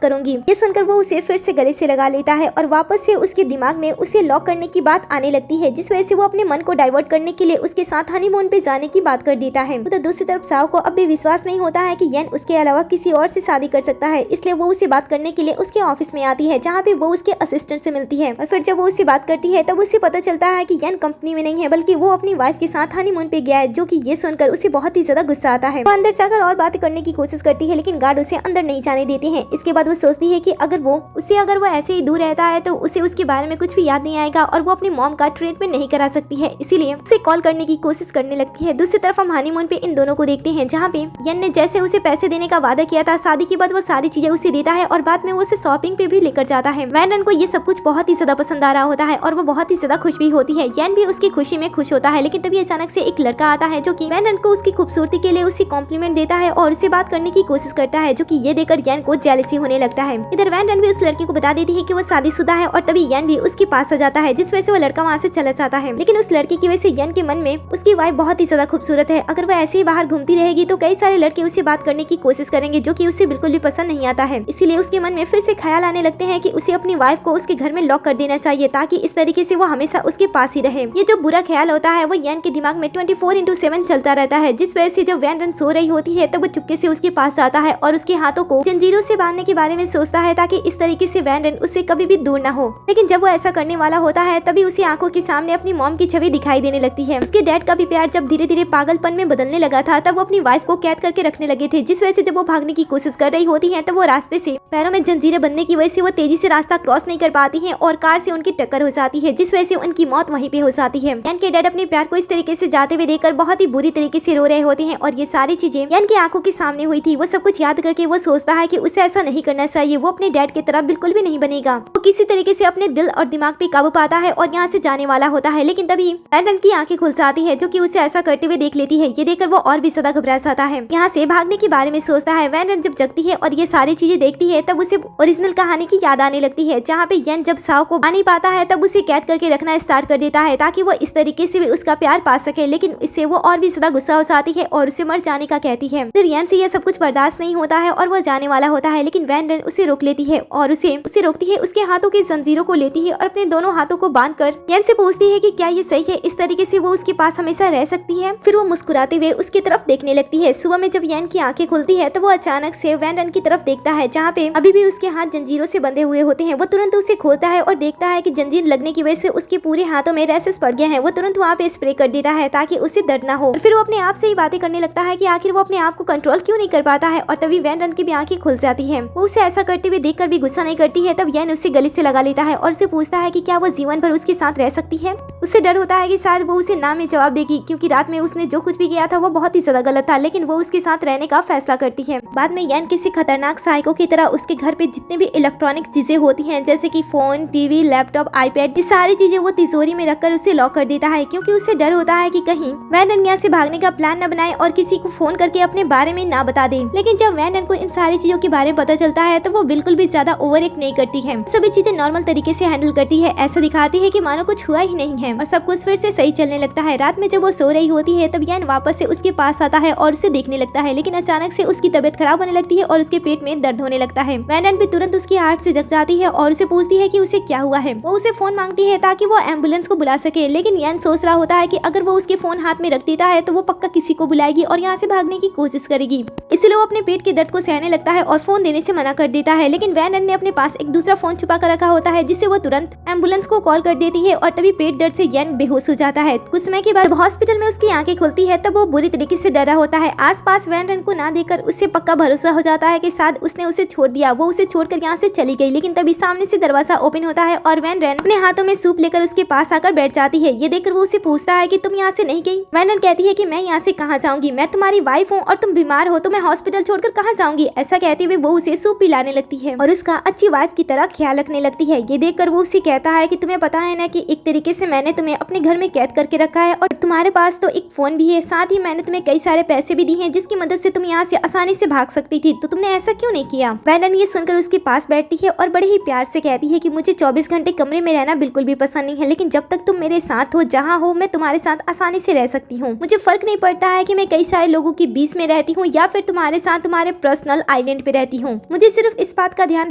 करूंगी। ये सुनकर वो उसे फिर से गले से लगा लेता है और वापस से उसके दिमाग में उसे लॉक करने की बात आने लगती है, जिस वजह से वो अपने मन को डाइवर्ट करने के लिए उसके साथ हनीमून पे जाने की बात कर देता है। तो दूसरी तरफ साओ को अब भी विश्वास नहीं होता है कि येन उसके अलावा किसी और से शादी कर सकता है, इसलिए वो उसे बात करने के लिए उसके ऑफिस में आती है जहाँ पे वो उसके असिस्टेंट से मिलती है। और फिर जब वो उससे बात करती है तब उसे पता चलता है कि येन कंपनी में नहीं है बल्कि वो अपनी वाइफ के साथ हनीमून पे गया है, जो कि ये सुनकर उसे बहुत ही ज्यादा गुस्सा आता है। वो अंदर जाकर और बात करने की कोशिश करती है लेकिन गार्ड उसे अंदर नहीं जाने देते हैं। इसके बाद वो सोचती है कि अगर वो ऐसे ही दूर रहता है तो उसे उसके बारे में कुछ भी याद नहीं आएगा और वो अपनी मॉम का ट्रीटमेंट नहीं करा सकती है, इसीलिए उसे कॉल करने की कोशिश करने लगती है। दूसरी तरफ हम हनीमून पे इन दोनों को देखते हैं जहाँ पे येन ने जैसे उसे पैसे देने का वादा किया था, शादी के बाद वो सारी चीजें उसे देता है और बाद में वो उसे शॉपिंग पे भी लेकर जाता है। वेंड्रन को ये सब कुछ बहुत ही ज्यादा पसंद आ रहा होता है और वो बहुत ही ज्यादा खुश भी होती है। येन भी उसकी खुशी में खुश होता है, लेकिन तभी अचानक से एक लड़का आता है जो कि वेंड्रन को उसकी खूबसूरती के लिए उसे कॉम्प्लीमेंट देता है और उसे बात करने की कोशिश करता है, जो कि ये देखकर येन को जेलसी होने लगता है। इधर वेंड्रन भी उस लड़की को बता देती है कि वो शादीशुदा है और तभी येन भी उसके पास आ जाता है, जिस वजह से वो लड़का वहाँ से चला जाता है। लेकिन उस लड़की की वजह से यन के मन में उसकी वाइफ बहुत ही ज्यादा खूबसूरत है, अगर वह ऐसे ही बाहर घूमती रहेगी तो कई सारे लड़के उससे बात करने की कोशिश करेंगे जो कि उसे बिल्कुल भी पसंद नहीं आता है। इसीलिए उसके मन में फिर से ख्याल आने लगते हैं कि उसे अपनी वाइफ को उसके घर में लॉक कर देना चाहिए ताकि इस तरीके से वो हमेशा उसके पास ही रहे। ये जो बुरा ख्याल होता है वो यन के दिमाग में 24/7 चलता रहता है, जिस वजह से जब वैन सो रही होती है तब वो चुपके से उसके पास जाता है और उसके हाथों को जंजीरों से बांधने के बारे में सोचता है ताकि इस तरीके से वैन उससे कभी भी दूर न हो। लेकिन जब वो ऐसा करने वाला होता है तभी उसी आंखों के सामने अपनी मॉम की छवि दिखाई देने लगती है। उसके डैड का भी प्यार जब धीरे धीरे पागलपन में बदलने लगा था तब वो अपनी वाइफ को कैद करके रखने लगे थे, जिस वजह से जब वो भागने की कोशिश कर रही होती है तब वो रास्ते से पैरों में जंजीरें बंधने की वजह से वो तेजी से रास्ता क्रॉस नहीं कर पाती है और कार से उनकी टक्कर हो जाती है, जिस वजह से उनकी मौत वहीं पे हो जाती है। यान के डैड अपने प्यार को इस तरीके से जाते हुए देखकर बहुत ही बुरी तरीके से रो रहे होते हैं और ये सारी चीजें यान की आंखों के सामने हुई थी। वो सब कुछ याद करके वो सोचता है कि उसे ऐसा नहीं करना चाहिए, वो अपने डैड की तरह बिल्कुल भी नहीं बनेगा। वो किसी तरीके से अपने दिल और दिमाग पे काबू पाता है और यहाँ से जाने वाला होता है। लेकिन तभी वैन की आंखें खुल जाती है जो कि उसे ऐसा करते हुए देख लेती है। ये देखकर वो और भी ज्यादा घबरा जाता है, यहाँ से भागने के बारे में सोचता है। वैन जब जगती है और ये सारी चीजें देखती है तब उसे ओरिजिनल कहानी की याद आने लगती है, जहाँ पे यन जब साव को पा नहीं पाता है तब उसे कैद करके रखना स्टार्ट कर देता है ताकि वो इस तरीके से भी उसका प्यार पा सके। लेकिन इससे वो और भी ज्यादा गुस्सा हो जाती है और उसे मर जाने का कहती है। फिर यन से यह सब कुछ बर्दाश्त नहीं होता है और वो जाने वाला होता है, लेकिन वैन उसे रोक लेती है और उसे रोकती है, उसके हाथों की जंजीरों को लेती है और अपने दोनों हाथों को बांधकर यन से पूछती है कि क्या ये सही है, इस तरीके से वो उसके पास हमेशा रह सकती है। फिर वो मुस्कुराते हुए उसकी तरफ देखने लगती है। सुबह में जब यन की आंखें खुलती है तो वो अचानक से वैन की तरफ देखता है जहाँ पे अभी भी उसके हाथ जंजीरों से बंधे हुए होते हैं। वो तुरंत उसे खोलता है और देखता है कि जंजीर लगने की वजह से उसके पूरे हाथों में रैशेस पड़ गए हैं। वो तुरंत वहाँ पे स्प्रे कर देता है ताकि उसे दर्द ना हो। फिर वो अपने आप से ही बातें करने लगता है कि आखिर वो अपने आप को कंट्रोल क्यों नहीं कर पाता है और तभी वैन की भी आंखें खुल जाती है। वो उसे ऐसा करते हुए देखकर भी गुस्सा नहीं करती है। तब यन उससे गले से लगा लेता है और उसे पूछता है कि क्या वो जीवन भर उसके साथ रह सकती है। उसे डर होता है कि शायद वो उसे ना में जवाब देगी, क्योंकि रात में उसने जो कुछ भी किया था वो बहुत ही ज्यादा गलत था, लेकिन वो उसके साथ रहने का फैसला करती है। बाद में यन किसी खतरनाक साइको की तरह उसके घर पे जितने भी इलेक्ट्रॉनिक चीजें होती हैं जैसे कि फोन, टीवी, लैपटॉप, आईपैड, ये सारी चीजें वो तिजोरी में रखकर उसे लॉक कर देता है, क्योंकि उसे डर होता है कि कहीं वैन यहाँ से भागने का प्लान न बनाए और किसी को फोन करके अपने बारे में ना बता दे। लेकिन जब वैन को इन सारी चीजों के बारे में पता चलता है तो वो बिल्कुल भी ज्यादा ओवर एक्ट नहीं करती है, सभी चीजें नॉर्मल तरीके से हैंडल करती है। ऐसा दिखाती है कि मानो कुछ हुआ ही नहीं है और सब कुछ फिर से सही चलने लगता है। रात में जब वो सो रही होती है तब यान वापस से उसके पास आता है और उसे देखने लगता है, लेकिन अचानक से उसकी तबीयत खराब होने लगती है और उसके पेट में दर्द होने लगता है। वैन भी तुरंत उसकी आहट से जग जाती है और उसे पूछती है कि उसे क्या हुआ है। वो उसे फोन मांगती है ताकि वो एम्बुलेंस को बुला सके, लेकिन यान सोच रहा होता है कि अगर वो उसके फोन हाथ में रख देता है तो वो पक्का किसी को बुलाएगी और यहाँ से भागने की कोशिश करेगी। इसलिए वो अपने पेट के दर्द को सहने लगता है और फोन देने से मना कर देता है। लेकिन वैन ने अपने पास एक दूसरा फोन छुपा कर रखा होता है, जिससे वो तुरंत एम्बुलेंस को कॉल कर देती है और तभी पेट दर्द से यान बेहोश हो जाता है। कुछ समय के बाद हॉस्पिटल में उसकी आंखें खुलती है तब वो बुरी तरीके से डरा होता है। आसपास वैन को ना देखकर उससे पक्का भरोसा हो जाता है कि शायद उसने उसे छोड़ दिया। वो उसे छोड़कर यहाँ से चली गई, लेकिन तभी सामने से दरवाजा ओपन होता है और वैन अपने हाथों में सूप लेकर उसके पास आकर बैठ जाती है। ये देखकर वो उसे पूछता है कि तुम यहाँ से नहीं गई। वैन कहती है कि मैं यहाँ से कहाँ जाऊंगी, मैं तुम्हारी वाइफ हूँ और तुम बीमार हो तो मैं हॉस्पिटल छोड़कर कहाँ जाऊंगी। ऐसा कहते हुए वो उसे सूप पिलाने लगती है और उसका अच्छी वाइफ की तरह ख्याल रखने लगती है। ये देखकर वो उसे कहता है कि तुम्हें पता है ना कि एक तरीके से मैंने तुम्हें अपने घर में कैद करके रखा है और तुम्हारे पास तो एक फोन भी है, साथ ही मैंने तुम्हें कई सारे पैसे भी दिए हैं जिसकी मदद से तुम यहाँ से आसानी से भाग सकती थी, तो तुमने ऐसा क्यों नहीं किया। वैन ये सुनकर उसके पास बैठती है और बड़े ही प्यार से कहती है कि मुझे 24 घंटे कमरे में रहना बिल्कुल भी पसंद नहीं है, लेकिन जब तक तुम मेरे साथ हो, जहाँ हो, मैं तुम्हारे साथ आसानी से रह सकती हूँ। मुझे फर्क नहीं पड़ता है कि मैं कई सारे लोगों के बीच में रहती हूँ या फिर तुम्हारे साथ तुम्हारे पर्सनल आइलैंड पे रहती हूँ। मुझे सिर्फ इस बात का ध्यान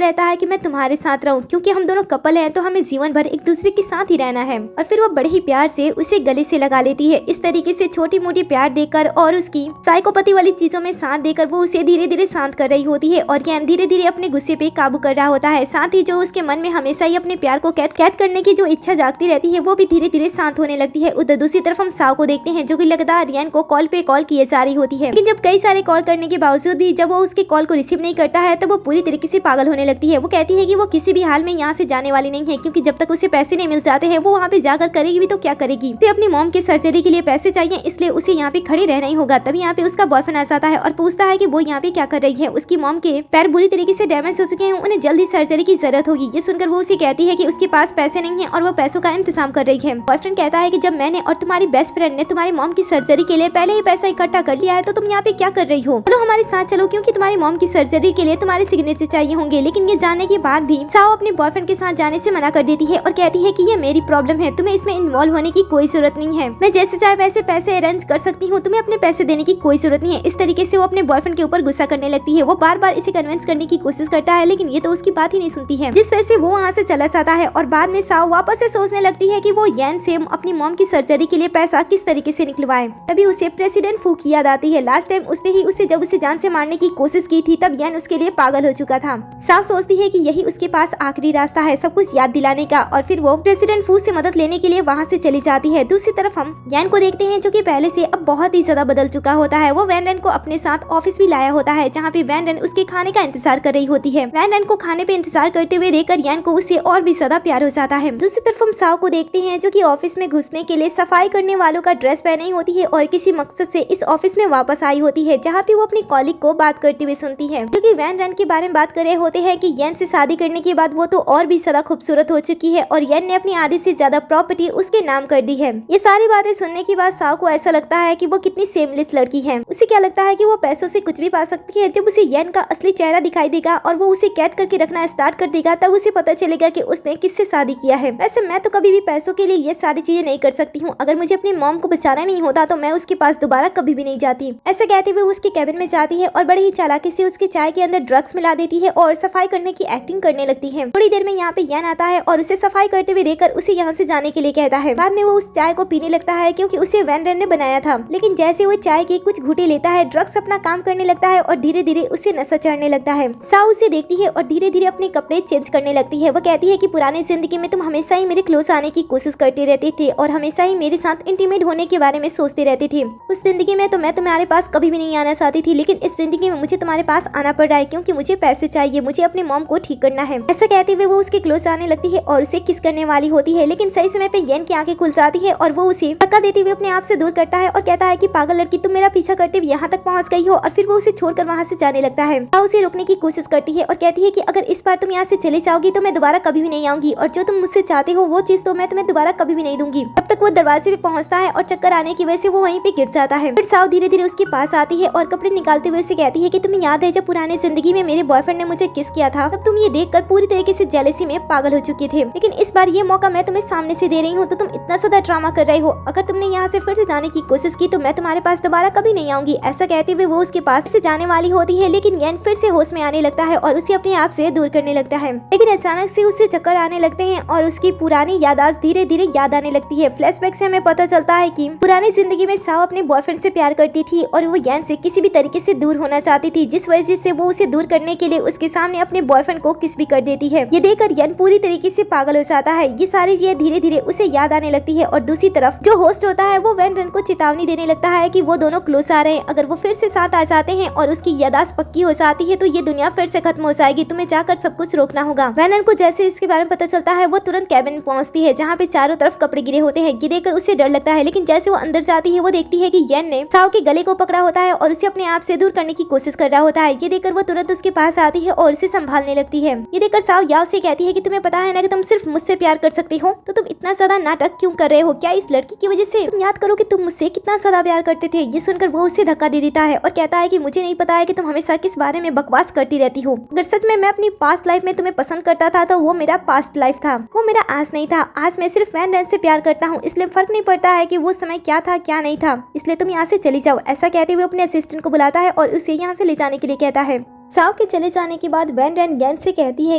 रहता है कि मैं तुम्हारे साथ रहूँ, क्योंकि हम दोनों कपल हैं तो हमें जीवन भर एक दूसरे के साथ ही रहना है। और फिर वो बड़े ही प्यार से उसे गले से लगा लेती है। इस तरीके से छोटी मोटी प्यार देकर और उसकी साइकोपैथी वाली चीजों में साथ देकर वो उसे धीरे धीरे शांत कर रही होती है और यान धीरे धीरे अपने गुस्से पे काबू कर रहा होता है। साथ ही जो उसके मन में हमेशा ही अपने प्यार को कैद करने की जो इच्छा जागती रहती है वो भी धीरे धीरे शांत होने लगती है। उधर दूसरी तरफ हम साव को देखते हैं जो कि लगातार यान को कॉल पे कॉल किए जा रही होती है, लेकिन जब कई सारे कॉल करने के बावजूद भी जब वो उसके कॉल को रिसीव नहीं करता है तो वो पूरी तरीके से पागल होने लगती है। वो कहती है कि वो किसी भी हाल में यहाँ से जाने वाली नहीं है, क्योंकि जब तक उसे पैसे नहीं मिल जाते हैं वो वहाँ पे जाकर करेगी भी तो क्या करेगी। उसे अपनी मॉम के सर्जरी के लिए पैसे चाहिए, इसलिए उसे यहाँ पे खड़े रहना ही होगा। तभी यहाँ पे उसका बॉयफ्रेंड आ जाता है और पूछता है कि वो यहाँ पे क्या कर रही है। उसकी मॉम के पैर बुरी तरीके से डैमेज हो चुके हैं, उन्हें जल्दी सर्जरी की जरूरत होगी। ये सुनकर वो उसे कहती है कि उसके पास पैसे नहीं है और वो पैसों का इंतजाम कर रही है। बॉयफ्रेंड कहता है कि जब मैंने और तुम्हारी बेस्ट फ्रेंड ने तुम्हारी मॉम की सर्जरी के लिए पहले ही पैसा इकट्ठा कर लिया है तो तुम यहाँ पे क्या कर रही हो। चलो हमारे साथ चलो क्योंकि तुम्हारी मॉम की सर्जरी के लिए तुम्हारे सिग्नेचर चाहिए होंगे। लेकिन ये जानने के बाद भी साओ अपने बॉयफ्रेंड के साथ जाने से मना कर देती है और कहती है कि ये मेरी प्रॉब्लम है, तुम्हें इसमें इन्वॉल्व होने की कोई जरूरत नहीं है, मैं जैसे चाहे वैसे पैसे अरेंज कर सकती हूँ, तुम्हें अपने पैसे देने की कोई जरूरत नहीं है। इस तरीके से वो अपने बॉयफ्रेंड के ऊपर गुस्सा करने लगती है। वो बार बार इसे कन्विंस करने की कोशिश करता है लेकिन ये तो उसकी बात ही नहीं सुनती है, जिस वजह से वो वहाँ से चला जाता है। और बाद में साओ वापस से सोचने लगती है कि वो येन से अपनी मॉम की सर्जरी के लिए पैसा किस तरीके से निकलवाए। तभी उसे प्रेसिडेंट फू की याद आती है। लास्ट टाइम उसने ही उसे जब उसे जान से मारने की कोशिश की थी तब येन उसके लिए पागल हो चुका था। साओ सोचती है कि यही उसके पास आखिरी रास्ता है सब कुछ याद दिलाने का और फिर वो प्रेसिडेंट फू से मदद लेने के लिए वहाँ से चली जाती है। दूसरी तरफ हम येन को देखते हैं जो कि पहले से अब बहुत ही ज्यादा बदल चुका होता है। वो वैन रन को अपने साथ ऑफिस भी लाया होता है जहाँ पे वैन रन उसके खाने का इंतजार कर रही होती है। वैन रन को खाने पे इंतजार करते हुए देखकर येन को उससे और भी ज्यादा प्यार हो जाता है। दूसरी तरफ हम साओ को देखते हैं जो कि ऑफिस में घुसने के लिए सफाई करने वालों का ड्रेस पहनी होती है और किसी मकसद से इस ऑफिस में वापस आई होती है जहाँ पे वो अपनी कॉलीग को बात करते हुए सुनती है क्योंकि वैन रन के बारे में बात कर रहे होते हैं कि येन से शादी करने के बाद वो तो और भी ज्यादा खूबसूरत हो चुकी है और येन ने अपनी आधी से ज्यादा प्रॉपर्टी उसके नाम कर दी है। ये सारी बातें सुनने के बाद साओ को ऐसा लगता है कि वो कितनी सेमलेस लड़की है। उसे क्या लगता है कि वो पैसों से कुछ भी पा सकती है। जब उसे येन का असली चेहरा दिखाई देगा और वो उसे कैद करके रखना स्टार्ट कर देगा तब उसे पता चलेगा कि उसने किससे शादी किया है। वैसे मैं तो कभी भी पैसों के लिए ये सारी चीजें नहीं कर सकती हूँ। अगर मुझे अपनी मॉम को बचाना नहीं होता तो मैं उसके पास दोबारा कभी भी नहीं जाती। ऐसा कहते हुए उसके कैबिन में जाती है और बड़े ही चालाकी से उसके चाय के अंदर ड्रग्स मिला देती है और सफाई करने की एक्टिंग करने लगती है। थोड़ी देर में यहाँ पे येन आता है और उसे सफाई करते हुए देखकर उसे यहाँ से जाने के लिए कहता है। बाद में वो उस चाय को पीने लगता है क्योंकि उसे वैन रन ने बनाया था। लेकिन जैसे वो चाय के कुछ घूंटे लेता है ड्रग्स अपना काम करने लगता है और धीरे धीरे उसे नशा चढ़ने लगता है। साओ उसे देखती है और धीरे धीरे अपने कपड़े चेंज करने लगती है। वो कहती है कि पुरानी जिंदगी में तुम हमेशा ही मेरे क्लोज आने की कोशिश करते रहते थे और हमेशा ही मेरे साथ इंटीमेट होने के बारे में सोचते रहते थे। उस जिंदगी में तो मैं तुम्हारे पास कभी भी नहीं आना चाहती थी लेकिन इस जिंदगी में मुझे तुम्हारे पास आना पड़ रहा है क्योंकि मुझे पैसे चाहिए, मुझे अपने मॉम को ठीक करना है। ऐसा कहते हुए वो उसके क्लोज आने लगती है और उसे किस करने वाली होती है लेकिन सही समय पे येन की आंखें खुल जाती है और वो उसे धक्का देते हुए अपने आप से दूर करता है और कहता है कि पागल लड़की तुम मेरा पीछा करते हुए यहाँ तक पहुँच गई हो। और फिर वो उसे छोड़कर वहाँ से जाने लगता है। वो उसे रोकने की कोशिश करती है और कहती है कि अगर इस बार तुम यहाँ से चले जाओगी तो मैं दोबारा कभी भी नहीं आऊंगी और जो तुम मुझसे चाहते हो वो चीज तो मैं तुम्हें दोबारा कभी भी नहीं दूंगी। तब तक वो दरवाजे पे पहुँचता है और चक्कर आने की वजह से वो वहीं पे गिर जाता है। फिर साओ धीरे धीरे उसके पास आती है और कपड़े निकालते हुए उसे कहती है कि तुम्हें याद है जब पुरानी जिंदगी में मेरे बॉयफ्रेंड ने मुझे किस किया था तब तुम ये देखकर पूरी तरीके से जेलसी में पागल हो चुके थे। लेकिन इस बार ये मौका मैं तुम्हें सामने से दे रही हूँ तो तुम इतना ज्यादा ड्रामा कर रहे हो। अगर तुमने यहाँ से फिर से जाने की कोशिश की तो मैं तुम्हारे पास दोबारा कभी नहीं आऊंगी। ऐसा कहते हुए वो उसके पास से जाने वाली होती है लेकिन येन फिर से होश में आने लगता है और उसे अपने आप से दूर करने लगता है। लेकिन अचानक से उसे चक्कर आने लगते हैं और उसकी पुरानी यादाश्त धीरे धीरे याद आने लगती है। फ्लैशबैक से हमें पता चलता है कि पुरानी जिंदगी में साओ अपने बॉयफ्रेंड से प्यार करती थी और वो येन से किसी भी तरीके से दूर होना चाहती थी, जिस वजह से वो उसे दूर करने के लिए उसके सामने अपने बॉयफ्रेंड को किस भी कर देती है। ये देखकर येन पूरी तरीके से पागल हो जाता है। ये सारी चीजें धीरे धीरे उसे याद आने लगती है और दूसरी तरफ जो होस्ट होता है वो वैन रन को चेतावनी देने लगता है कि वो दोनों क्लोज आ रहे हैं। अगर वो फिर से साथ आ जाते हैं और उसकी यादाश्त पक्की हो जाती है तो ये दुनिया फिर से खत्म हो जाएगी, तुम्हें जाकर सब कुछ रोकना होगा। वैन रन को जैसे इसके बारे में पता चलता है वो तुरंत कैबिन में पहुंचती है जहाँ पे चारों तरफ कपड़े गिरे होते हैं। ये देखकर उसे डर लगता है लेकिन जैसे वो अंदर जाती है वो देखती है कि येन ने साओ के गले को पकड़ा होता है और उसे अपने आप से दूर करने की कोशिश कर रहा होता है। ये देखकर वो तुरंत उसके पास आती है और उसे संभालने लगती है। ये देखकर साओ याओ से कहती है कि तुम्हें पता है ना कि तुम सिर्फ मुझसे प्यार कर सकती हो, तो तुम इतना ज्यादा नाटक क्यों कर रहे हो? क्या इस लड़की की वजह से? तुम याद करो कि तुम मुझसे कितना ज्यादा प्यार करते थे। ये सुनकर वो उसे धक्का दे देता है और कहता है कि मुझे नहीं पता है कि तुम हमेशा किस बारे में बकवास करती रहती हो। अगर सच में मैं अपनी पास्ट लाइफ में तुम्हें पसंद करता था तो वो मेरा पास्ट लाइफ था, वो मेरा आज नहीं था। आज मैं सिर्फ वैन रन से प्यार करता हूँ, इसलिए फर्क नहीं पड़ता है कि वो समय क्या था क्या नहीं था, इसलिए तुम यहाँ से चली जाओ। ऐसा कहते हुए अपने असिस्टेंट को बुलाता है और उसे यहाँ से ले जाने के लिए कहता है। साओ के चले जाने के बाद वैन रन येन से कहती है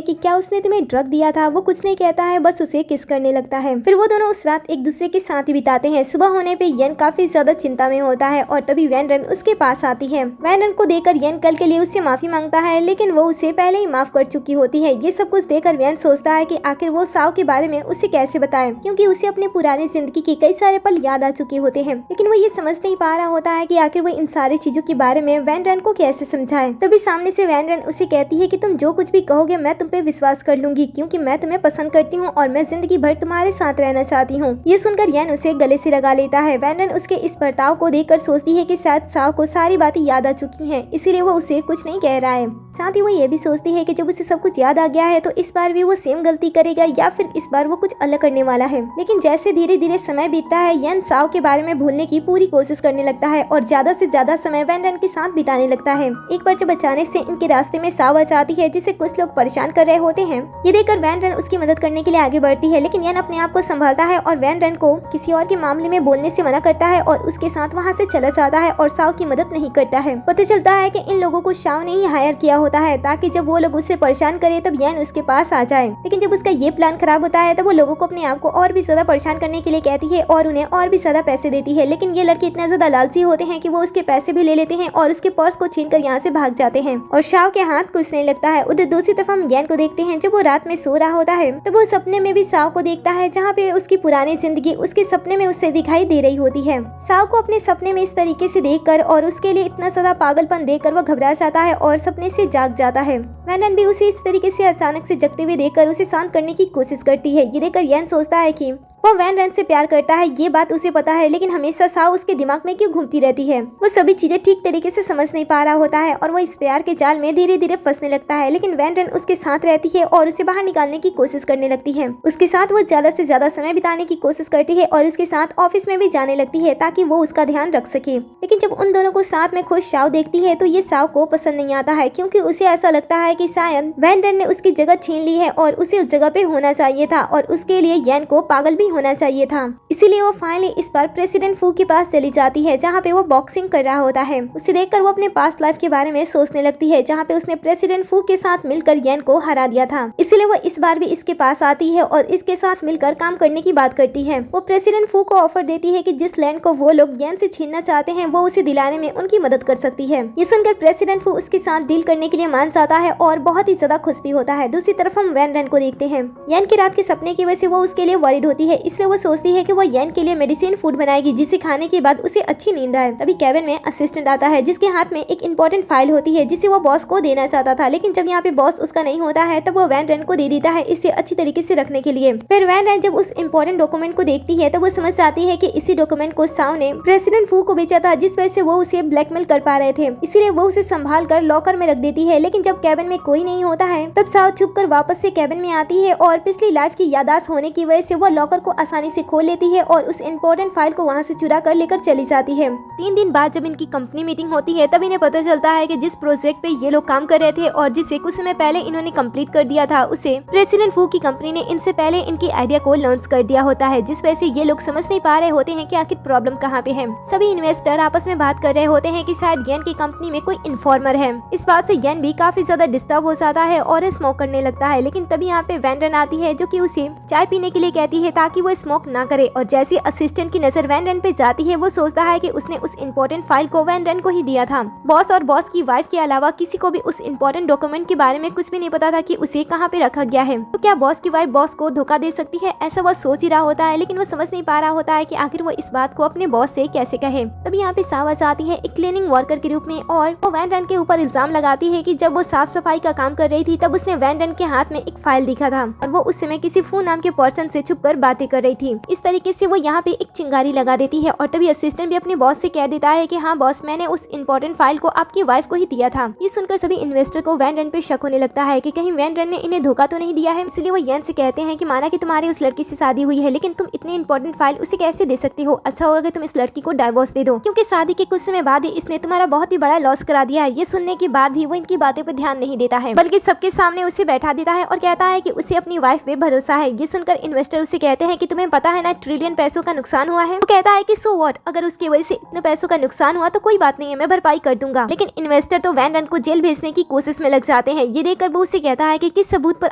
कि क्या उसने तुम्हें ड्रग दिया था? वो कुछ नहीं कहता है, बस उसे किस करने लगता है। फिर वो दोनों उस रात एक दूसरे के साथ ही बिताते हैं। सुबह होने पे येन काफी ज्यादा चिंता में होता है और तभी वैन रन उसके पास आती है। वैन रन को देखकर येन कल के लिए उससे माफी मांगता है लेकिन वो उसे पहले ही माफ कर चुकी होती है। ये सब कुछ देखकर वैन सोचता है कि आखिर वो साओ के बारे में उसे कैसे बताए, क्योंकि उसे अपनी पुरानी जिंदगी के कई सारे पल याद आ चुके होते हैं। लेकिन वो ये समझ नहीं पा रहा होता है कि आखिर वो इन सारी चीजों के बारे में वैन रन को कैसे समझाए। तभी सामने से वैन रन उसे कहती है कि तुम जो कुछ भी कहोगे मैं तुम पे विश्वास कर लूंगी, क्योंकि मैं तुम्हें पसंद करती हूँ और मैं जिंदगी भर तुम्हारे साथ रहना चाहती हूँ। ये सुनकर येन उसे गले से लगा लेता है। वैन रन उसके इस बर्ताव को देखकर सोचती है कि शायद साओ को सारी बातें याद आ चुकी हैं, इसीलिए वो उसे कुछ नहीं कह रहा है। साथ ही वो ये भी सोचती है कि जब उसे सब कुछ याद आ गया है तो इस बार भी वो सेम गलती करेगा या फिर इस बार वो कुछ अलग करने वाला है। लेकिन जैसे धीरे धीरे समय बीतता है, यन साव के बारे में भूलने की पूरी कोशिश करने लगता है और ज्यादा से ज्यादा समय वैन रन के साथ बिताने लगता है। एक बार जब अचानक से इनके रास्ते में साव आ जाती है जिसे कुछ लोग परेशान कर रहे होते हैं। ये देखकर वैन रन उसकी मदद करने के लिए आगे बढ़ती है, लेकिन यन अपने आप को संभालता है और वैन रन को किसी और के मामले में बोलने से मना करता है और उसके साथ वहाँ से चला जाता है और साव की मदद नहीं करता है। पता चलता है कि इन लोगों को शाव ने ही हायर किया होता है ताकि जब वो लोग उससे परेशान करे तब यन उसके पास आ जाए। लेकिन जब उसका ये प्लान खराब होता है तब वो लोगों को अपने आप को और भी ज्यादा परेशान करने के लिए कहती है और उन्हें और भी ज्यादा पैसे देती है। लेकिन ये लड़के इतना ज्यादा लालची होते हैं कि वो उसके पैसे भी ले लेते हैं और उसके पर्स को छीन कर यहाँ से भाग जाते हैं और शाव के हाथ कुछ नहीं लगता है। उधर दूसरी तरफ हम यन को देखते हैं। जब वो रात में सो रहा होता है तब वो सपने में भी साव को देखता है, जहाँ पे उसकी पुरानी जिंदगी उसके सपने में उससे दिखाई दे रही होती है। साव को अपने सपने में इस तरीके से देखकर और उसके लिए इतना ज्यादा पागलपन देखकर वो घबरा जाता है और सपने से जाग जाता है। वैन रन भी उसे इस तरीके से अचानक से जगते हुए देखकर उसे शांत करने की कोशिश करती है। ये देखकर यन सोचता है कि वो वैन रन से प्यार करता है, ये बात उसे पता है, लेकिन हमेशा साव उसके दिमाग में क्यों घूमती रहती है। वो सभी चीजें ठीक तरीके से समझ नहीं पा रहा होता है और वो इस प्यार के जाल में धीरे धीरे फंसने लगता है। लेकिन वैन रन उसके साथ रहती है और उसे बाहर निकालने की कोशिश करने लगती है। उसके साथ वो ज्यादा से ज्यादा समय बिताने की कोशिश करती है और उसके साथ ऑफिस में भी जाने लगती है ताकि वो उसका ध्यान रख सके। लेकिन जब उन दोनों को साथ में खुश साव देखती है तो ये साव को पसंद नहीं आता है, क्योंकि उसे ऐसा लगता है कि शायद वैन रन ने उसकी जगह छीन ली है और उसे उस जगह पे होना चाहिए था और उसके लिए यन को पागल भी होना चाहिए था। इसीलिए वो फाइनली इस बार प्रेसिडेंट फू के पास चली जाती है, जहाँ पे वो बॉक्सिंग कर रहा होता है। उसे देखकर वो अपने पास्ट लाइफ के बारे में सोचने लगती है, जहाँ पे उसने प्रेसिडेंट फू के साथ मिलकर यन को हरा दिया था। इसीलिए वो इस बार भी इसके पास आती है और इसके साथ मिलकर काम करने की बात करती है। वो प्रेसिडेंट फू को ऑफर देती है कि जिस लैंड को वो लोग यन से छीनना चाहते हैं वो उसे दिलाने में उनकी मदद कर सकती है। ये सुनकर प्रेसिडेंट फू उसके साथ डील करने के लिए मान जाता है और बहुत ही ज्यादा खुश भी होता है। दूसरी तरफ हम वैन रन को देखते हैं। यन की रात के सपने की वजह से वो उसके लिए वरीड होती है, इसलिए वो सोचती है कि वो यन के लिए मेडिसिन फूड बनाएगी जिसे खाने के बाद उसे अच्छी नींद आए। तभी केविन में असिस्टेंट आता है जिसके हाथ में एक इंपॉर्टेंट फाइल होती है जिसे वो बॉस को देना चाहता था, लेकिन जब यहाँ पे बॉस उसका नहीं होता है तब वो वैन रन को दे देता है इसे अच्छी तरीके से रखने के लिए। फिर वैन रन जब उस इंपॉर्टेंट डॉक्यूमेंट को देखती है तब वो समझ जाती है कि इसी डॉक्यूमेंट को साव ने प्रेसिडेंट फू को बेचा था, जिस वजह से वो उसे ब्लैकमेल कर पा रहे थे। इसीलिए वो उसे संभाल कर लॉकर में रख देती है। लेकिन जब केबिन में कोई नहीं होता है तब साव छुप कर वापस से केबिन में आती है और पिछली लाइफ की याददाश्त होने की वजह से वो लॉकर को आसानी से खोल लेती है और उस इंपॉर्टेंट फाइल को वहाँ से चुरा कर लेकर चली जाती है। 3 दिन बाद जब इनकी कंपनी मीटिंग होती है तब इन्हें पता चलता है कि जिस प्रोजेक्ट पे ये लोग काम कर रहे थे और जिसे कुछ समय पहले इन्होंने कंप्लीट कर दिया था, उसे प्रेसिडेंट फू की कंपनी ने इनसे पहले इनकी आइडिया को लॉन्च कर दिया होता है, जिस वजह से ये लोग समझ नहीं पा रहे होते हैं कि आखिर प्रॉब्लम कहाँ पे है। सभी इन्वेस्टर आपस में बात कर रहे होते हैं कि शायद यन की कंपनी में कोई इन्फॉर्मर है। इस बात से यन भी काफी ज्यादा डिस्टर्ब हो जाता है और स्मोक करने लगता है। लेकिन तभी यहाँ पे वैन रन आती है जो कि उसे चाय पीने के लिए कहती है ताकि वो स्मोक ना करे। और जैसे असिस्टेंट की नजर वैन रन पे जाती है वो सोचता है कि उसने उस इम्पोर्टेंट फाइल को वैन रन को ही दिया था। बॉस और बॉस की वाइफ के अलावा किसी को भी उस इम्पोर्टेंट डॉक्यूमेंट के बारे में कुछ भी नहीं पता था कि उसे कहाँ पे रखा गया है। तो क्या बॉस की वाइफ बॉस को धोखा दे सकती है, ऐसा वो सोच ही रहा होता है, लेकिन वो समझ नहीं पा रहा होता है कि आखिर वो इस बात को अपने बॉस से कैसे कहे। तभी यहाँ पे सावा आती है एक क्लीनिंग वर्कर के रूप में और वो वैन रन के ऊपर इल्जाम लगाती है कि जब वो साफ सफाई का काम कर रही थी तब उसने वैन रन के हाथ में एक फाइल दिखा था और वो उस समय किसी फू नाम के पर्सन से छुपकर बातें कर रही थी। इस तरीके से वो यहाँ पे एक चिंगारी लगा देती है और तभी असिस्टेंट भी अपने बॉस से कह देता है कि हाँ बॉस, मैंने उस इम्पोर्टेंट फाइल को आपकी वाइफ को ही दिया था। ये सुनकर सभी इन्वेस्टर को वैन रन पे शक होने लगता है कि कहीं वैन रन ने इन्हें धोखा तो नहीं दिया है। इसलिए वो यन से कहते हैं कि माना कि तुम्हारी उस लड़की से शादी हुई है, लेकिन तुम इतनी इंपॉर्टेंट फाइल उसे कैसे दे सकती हो? अच्छा होगा कि तुम इस लड़की को डाइवोर्स दे दो, क्योंकि शादी के कुछ समय बाद ही इसने तुम्हारा बहुत ही बड़ा लॉस करा दिया है। ये सुनने के बाद भी वो इनकी बातें पर ध्यान नहीं देता है, बल्कि सबके सामने उसे बैठा देता है और कहता है कि उसे अपनी वाइफ पे भरोसा है। ये सुनकर इन्वेस्टर उसे कहते हैं कि तुम्हें पता है ना, ट्रिलियन पैसों का नुकसान हुआ है। वो कहता है कि सो व्हाट, अगर उसकी वजह से इतने पैसों का नुकसान हुआ तो कोई बात नहीं है, मैं भरपाई कर दूंगा। लेकिन इन्वेस्टर तो वैन रन को जेल भेजने की कोशिश में लग जाते हैं। ये देखकर वो उसे कहता है कि किस सबूत पर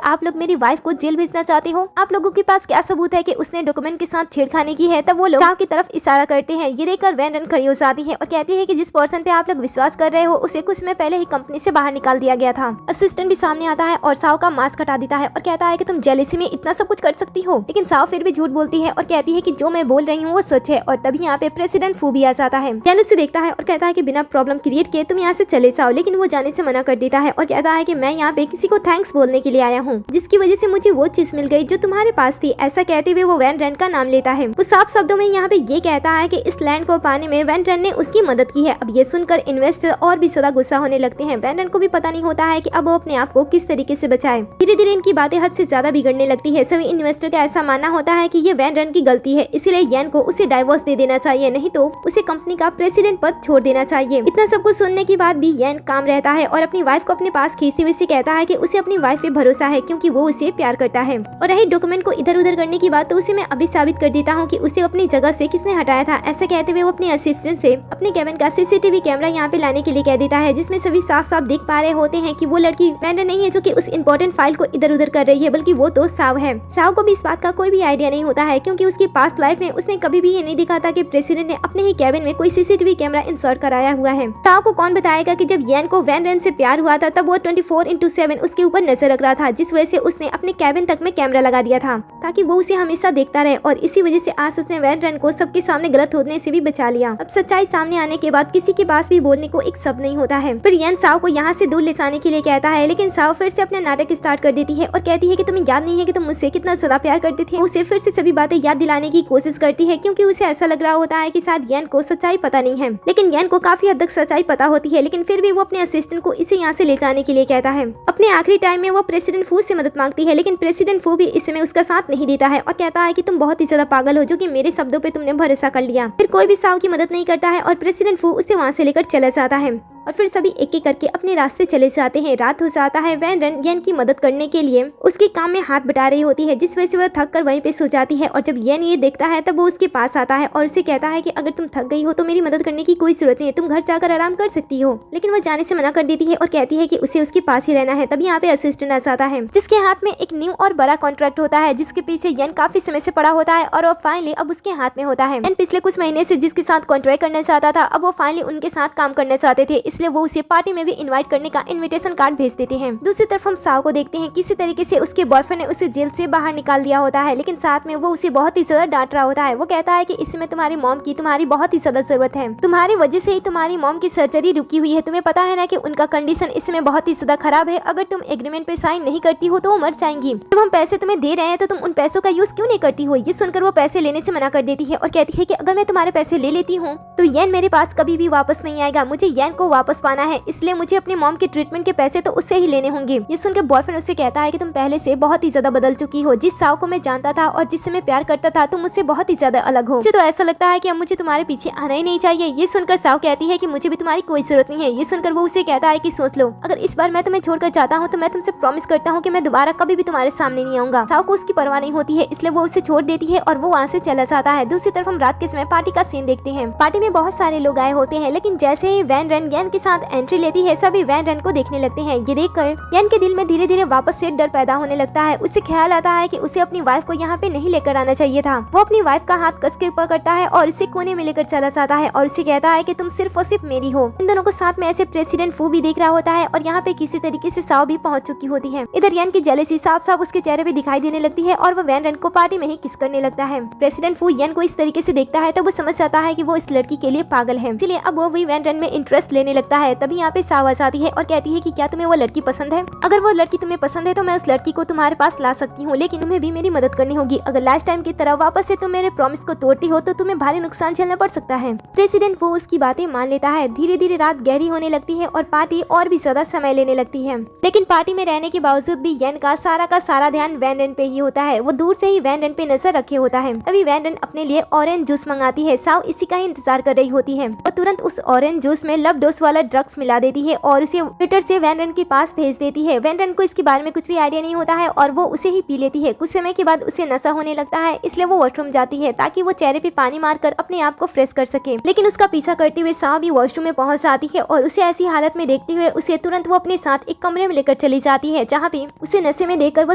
आप लोग मेरी वाइफ को जेल भेजना चाहते हो? आप लोगों के पास क्या सबूत है कि उसने डॉक्यूमेंट के साथ छेड़खानी की है? तब वो लोग चाव की तरफ इशारा करते हैं। ये देखकर वैन रन खड़ी हो जाती है और कहती है कि जिस पर्सन पे आप लोग विश्वास कर रहे हो उसे कुछ समय पहले ही कंपनी से बाहर निकाल दिया गया था। असिस्टेंट भी सामने आता है और साव का मास्क हटा देता है और कहता है कि तुम जेलेसी में इतना सब कुछ कर सकती हो। लेकिन साव फिर भी झूठ बोलती है और कहती है कि जो मैं बोल रही हूँ वो सच है। और तभी यहाँ पे प्रेसिडेंट फू भी आ जाता है। यान उसे देखता है और कहता है कि बिना प्रॉब्लम क्रिएट किए तुम यहाँ से चले जाओ, लेकिन वो जाने से मना कर देता है और कहता है कि मैं यहाँ पे किसी को थैंक्स बोलने के लिए आया हूँ, जिसकी वजह से मुझे वो चीज मिल गई जो तुम्हारे पास थी। ऐसा कहते हुए वो वैन रन का नाम लेता है। वो साफ शब्दों में यहाँ पे ये कहता है कि इस लैंड को पाने में वैन रन ने उसकी मदद की है। अब ये सुनकर इन्वेस्टर और भी ज्यादा गुस्सा होने लगते हैं। वैन रन को भी पता नहीं होता है कि अब वो अपने आप को किस तरीके से बचाए। धीरे धीरे इनकी बातें हद से ज्यादा बिगड़ने लगती है। सभी इन्वेस्टर का ऐसा मानना होता है कि ये वैन रन की गलती है, इसलिए येन को उसे डाइवोर्स दे देना चाहिए, नहीं तो उसे कंपनी का प्रेसिडेंट पद छोड़ देना चाहिए। इतना सब कुछ सुनने के बाद भी येन काम रहता है और अपनी वाइफ को अपने पास खींचते हुए कहता है कि उसे अपनी वाइफ पे भरोसा है क्योंकि वो उसे प्यार करता है। और रही डॉक्यूमेंट को इधर उधर करने की बात, तो उसे मैं अभी साबित कर देता हूँ कि उसे अपनी जगह से किसने हटाया था। ऐसा कहते हुए वो अपने असिस्टेंट से अपने केबिन का सीसीटीवी कैमरा यहाँ पे लाने के लिए कह देता है, जिसमें सभी साफ साफ देख पा रहे होते हैं कि वो लड़की वैन रन नहीं है जो कि उस इम्पोर्टेंट फाइल को इधर उधर कर रही है, बल्कि वो तो साव है। साव को भी इस बात का कोई भी आइडिया नहीं होता है क्योंकि उसकी पास्ट लाइफ में उसने कभी भी ये नहीं देखा था कि प्रेसिडेंट ने अपने ही कैबिन में कोई सीसीटीवी कैमरा इंसर्ट कराया हुआ है। साव को कौन बताएगा कि जब येन को वैन रन से प्यार हुआ था तब वो 24/7 उसके ऊपर नजर रख रहा था, जिस वजह से उसने अपने कैबिन तक में कैमरा लगा दिया था ताकि वो उसे हमेशा देखता रहे। और इसी वजह से आज उसने वैन रन को सबके सामने गलत होने से भी बचा लिया। अब सच्चाई सामने आने के बाद किसी के पास भी बोलने को एक शब्द नहीं होता है। फिर येन साव को यहाँ से दूर ले जाने के लिए कहता है, लेकिन साव फिर से अपना नाटक स्टार्ट कर देती है और कहती है कि तुम्हें याद नहीं है कि तुम मुझसे कितना ज्यादा प्यार करते थे। उसे फिर से सभी बातें याद दिलाने की कोशिश करती है क्योंकि उसे ऐसा लग रहा होता है कि शायद येन को सच्चाई पता नहीं है, लेकिन येन को काफी हद तक सच्चाई पता होती है। लेकिन फिर भी वो अपने असिस्टेंट को इसे यहाँ से ले जाने के लिए कहता है। अपने आखिरी टाइम में वो प्रेसिडेंट फू से मदद मांगती है, लेकिन प्रेसिडेंट फू भी इस समय उसका साथ नहीं देता है और कहता है कि तुम बहुत ही ज्यादा पागल हो जो कि मेरे शब्दों पे तुमने भरोसा कर लिया। फिर कोई भी साव की मदद नहीं करता है और प्रेसिडेंट फू उसे वहाँ से लेकर चला जाता है और फिर सभी एक एक करके अपने रास्ते चले जाते हैं। रात हो जाता है। वैन रन येन की मदद करने के लिए उसके काम में हाथ बटा रही होती है, जिस वजह से वह थक कर वहीं पे सो जाती है। और जब येन ये देखता है तब वो उसके पास आता है और उसे कहता है कि अगर तुम थक गई हो तो मेरी मदद करने की कोई जरूरत नहीं है, तुम घर जाकर आराम कर सकती हो। लेकिन वह जाने से मना कर देती है और कहती है कि उसे उसके पास ही रहना है। तभी यहाँ पे असिस्टेंट आ जाता है, जिसके हाथ में एक न्यू और बड़ा कॉन्ट्रैक्ट होता है, जिसके पीछे येन काफी समय से पड़ा होता है और फाइनली अब उसके हाथ में होता है। येन पिछले कुछ महीने से जिसके साथ कॉन्ट्रैक्ट करना चाहता था, अब वो फाइनली उनके साथ काम करना चाहते थे, इसलिए वो उसे पार्टी में भी इनवाइट करने का इनविटेशन कार्ड भेज देते हैं। दूसरी तरफ हम साव को देखते हैं। किसी तरीके से उसके बॉयफ्रेंड ने उसे जेल से बाहर निकाल दिया होता है, लेकिन साथ में वो उसे बहुत ही ज्यादा डांट रहा होता है। वो कहता है कि इसमें तुम्हारी मॉम की तुम्हारी बहुत ही ज्यादा जरूरत है, तुम्हारी वजह से ही तुम्हारी मॉम की सर्जरी रुकी हुई है। तुम्हें पता है ना कि उनका कंडीशन इसमें बहुत ही ज्यादा खराब है, अगर तुम एग्रीमेंट पे साइन नहीं करती हो तो वो मर जाएंगी। जब हम पैसे तुम्हें दे रहे हैं तो तुम उन पैसों का यूज क्यों नहीं करती हो। ये सुनकर वो पैसे लेने से मना कर देती है और कहती है कि अगर मैं तुम्हारे पैसे ले लेती हूँ तो येन मेरे पास कभी भी वापस नहीं आएगा, मुझे येन को वापस पाना है, इसलिए मुझे अपनी मॉम के ट्रीटमेंट के पैसे तो उससे ही लेने होंगे। ये सुनकर बॉयफ्रेंड उससे कहता है कि तुम पहले से बहुत ही ज्यादा बदल चुकी हो, जिस साव को मैं जानता था और जिससे मैं प्यार करता था तुम मुझसे बहुत ही ज्यादा अलग हो। मुझे तो ऐसा लगता है कि अब मुझे तुम्हारे पीछे आना ही नहीं चाहिए। ये सुनकर साव कहती है कि मुझे भी तुम्हारी कोई जरूरत नहीं है। ये सुनकर वो उसे कहता है कि सोच लो, अगर इस बार मैं तुम्हें छोड़कर जाता हूँ तो मैं तुमसे प्रॉमिस करता हूँ कि मैं दोबारा कभी भी तुम्हारे सामने नहीं आऊंगा। साव को उसकी परवाह नहीं होती है, इसलिए वो उसे छोड़ देती है और वो वहाँ से चला जाता है। दूसरी तरफ हम रात के समय पार्टी का सीन देखते हैं। पार्टी में बहुत सारे लोग आए होते हैं, लेकिन जैसे ही वैन रन येन के साथ एंट्री लेती है सभी वैन रन को देखने लगते हैं। ये देखकर येन के दिल में धीरे धीरे वापस से डर पैदा होने लगता है। उसे ख्याल आता है कि उसे अपनी वाइफ को यहाँ पे नहीं लेकर आना चाहिए था। वो अपनी वाइफ का हाथ कस के पकड़ता है और उसे कोने में लेकर चला जाता है और उसे कहता है कि तुम सिर्फ और सिर्फ मेरी हो। इन दोनों को साथ में ऐसे प्रेसिडेंट फू भी देख रहा होता है और यहाँ पे किसी तरीके से साव भी पहुंच चुकी होती है। इधर येन की जेलसी साफ साफ उसके चेहरे पे दिखाई देने लगती है और वो वैन रन को पार्टी में ही किस करने लगता है। प्रेसिडेंट फू येन को इस तरीके से देखता है तब वो समझ जाता है कि वो इस लड़की के लिए पागल है, इसलिए अब वो भी वैन रन में इंटरेस्ट लेने लगता है। तभी यहाँ पे साव आ जाती है और कहती है कि क्या तुम्हें वो लड़की पसंद है? अगर वो लड़की तुम्हें पसंद है तो मैं उस लड़की को तुम्हारे पास ला सकती हूँ, लेकिन तुम्हें भी मेरी मदद करनी होगी। अगर लास्ट टाइम की तरह वापस से तुम मेरे प्रॉमिस को तोड़ती हो तो तुम्हें भारी नुकसान झेलना पड़ सकता है। प्रेसिडेंट वो उसकी बातें मान लेता है। धीरे धीरे रात गहरी होने लगती है और पार्टी और भी ज्यादा समय लेने लगती है, लेकिन पार्टी में रहने के बावजूद भी येन का सारा ध्यान वैन रन पे ही होता है। वो दूर से ही वैन रन पे नजर रखे होता है। तभी वैन रन अपने लिए ऑरेंज जूस मंगाती है। साव इसी का ही इंतजार कर रही होती है। वो तुरंत उस ऑरेंज जूस में लव डोज वाला ड्रग्स मिला देती है और उसे ट्विटर से वैन रन के पास भेज देती है। वैन रन को इसके बारे में कुछ भी आइडिया नहीं होता है और वो उसे ही पी लेती है। कुछ समय के बाद उसे नशा होने लगता है, इसलिए वो वॉशरूम जाती है ताकि वो चेहरे पे पानी मारकर अपने आप को फ्रेश कर सके। लेकिन उसका पीछा करते हुए साव भी वॉशरूम में पहुंच जाती है और उसे ऐसी हालत में देखते हुए उसे तुरंत वो अपने साथ एक कमरे में लेकर चली जाती है, जहाँ पे उसे नशे में देखकर वो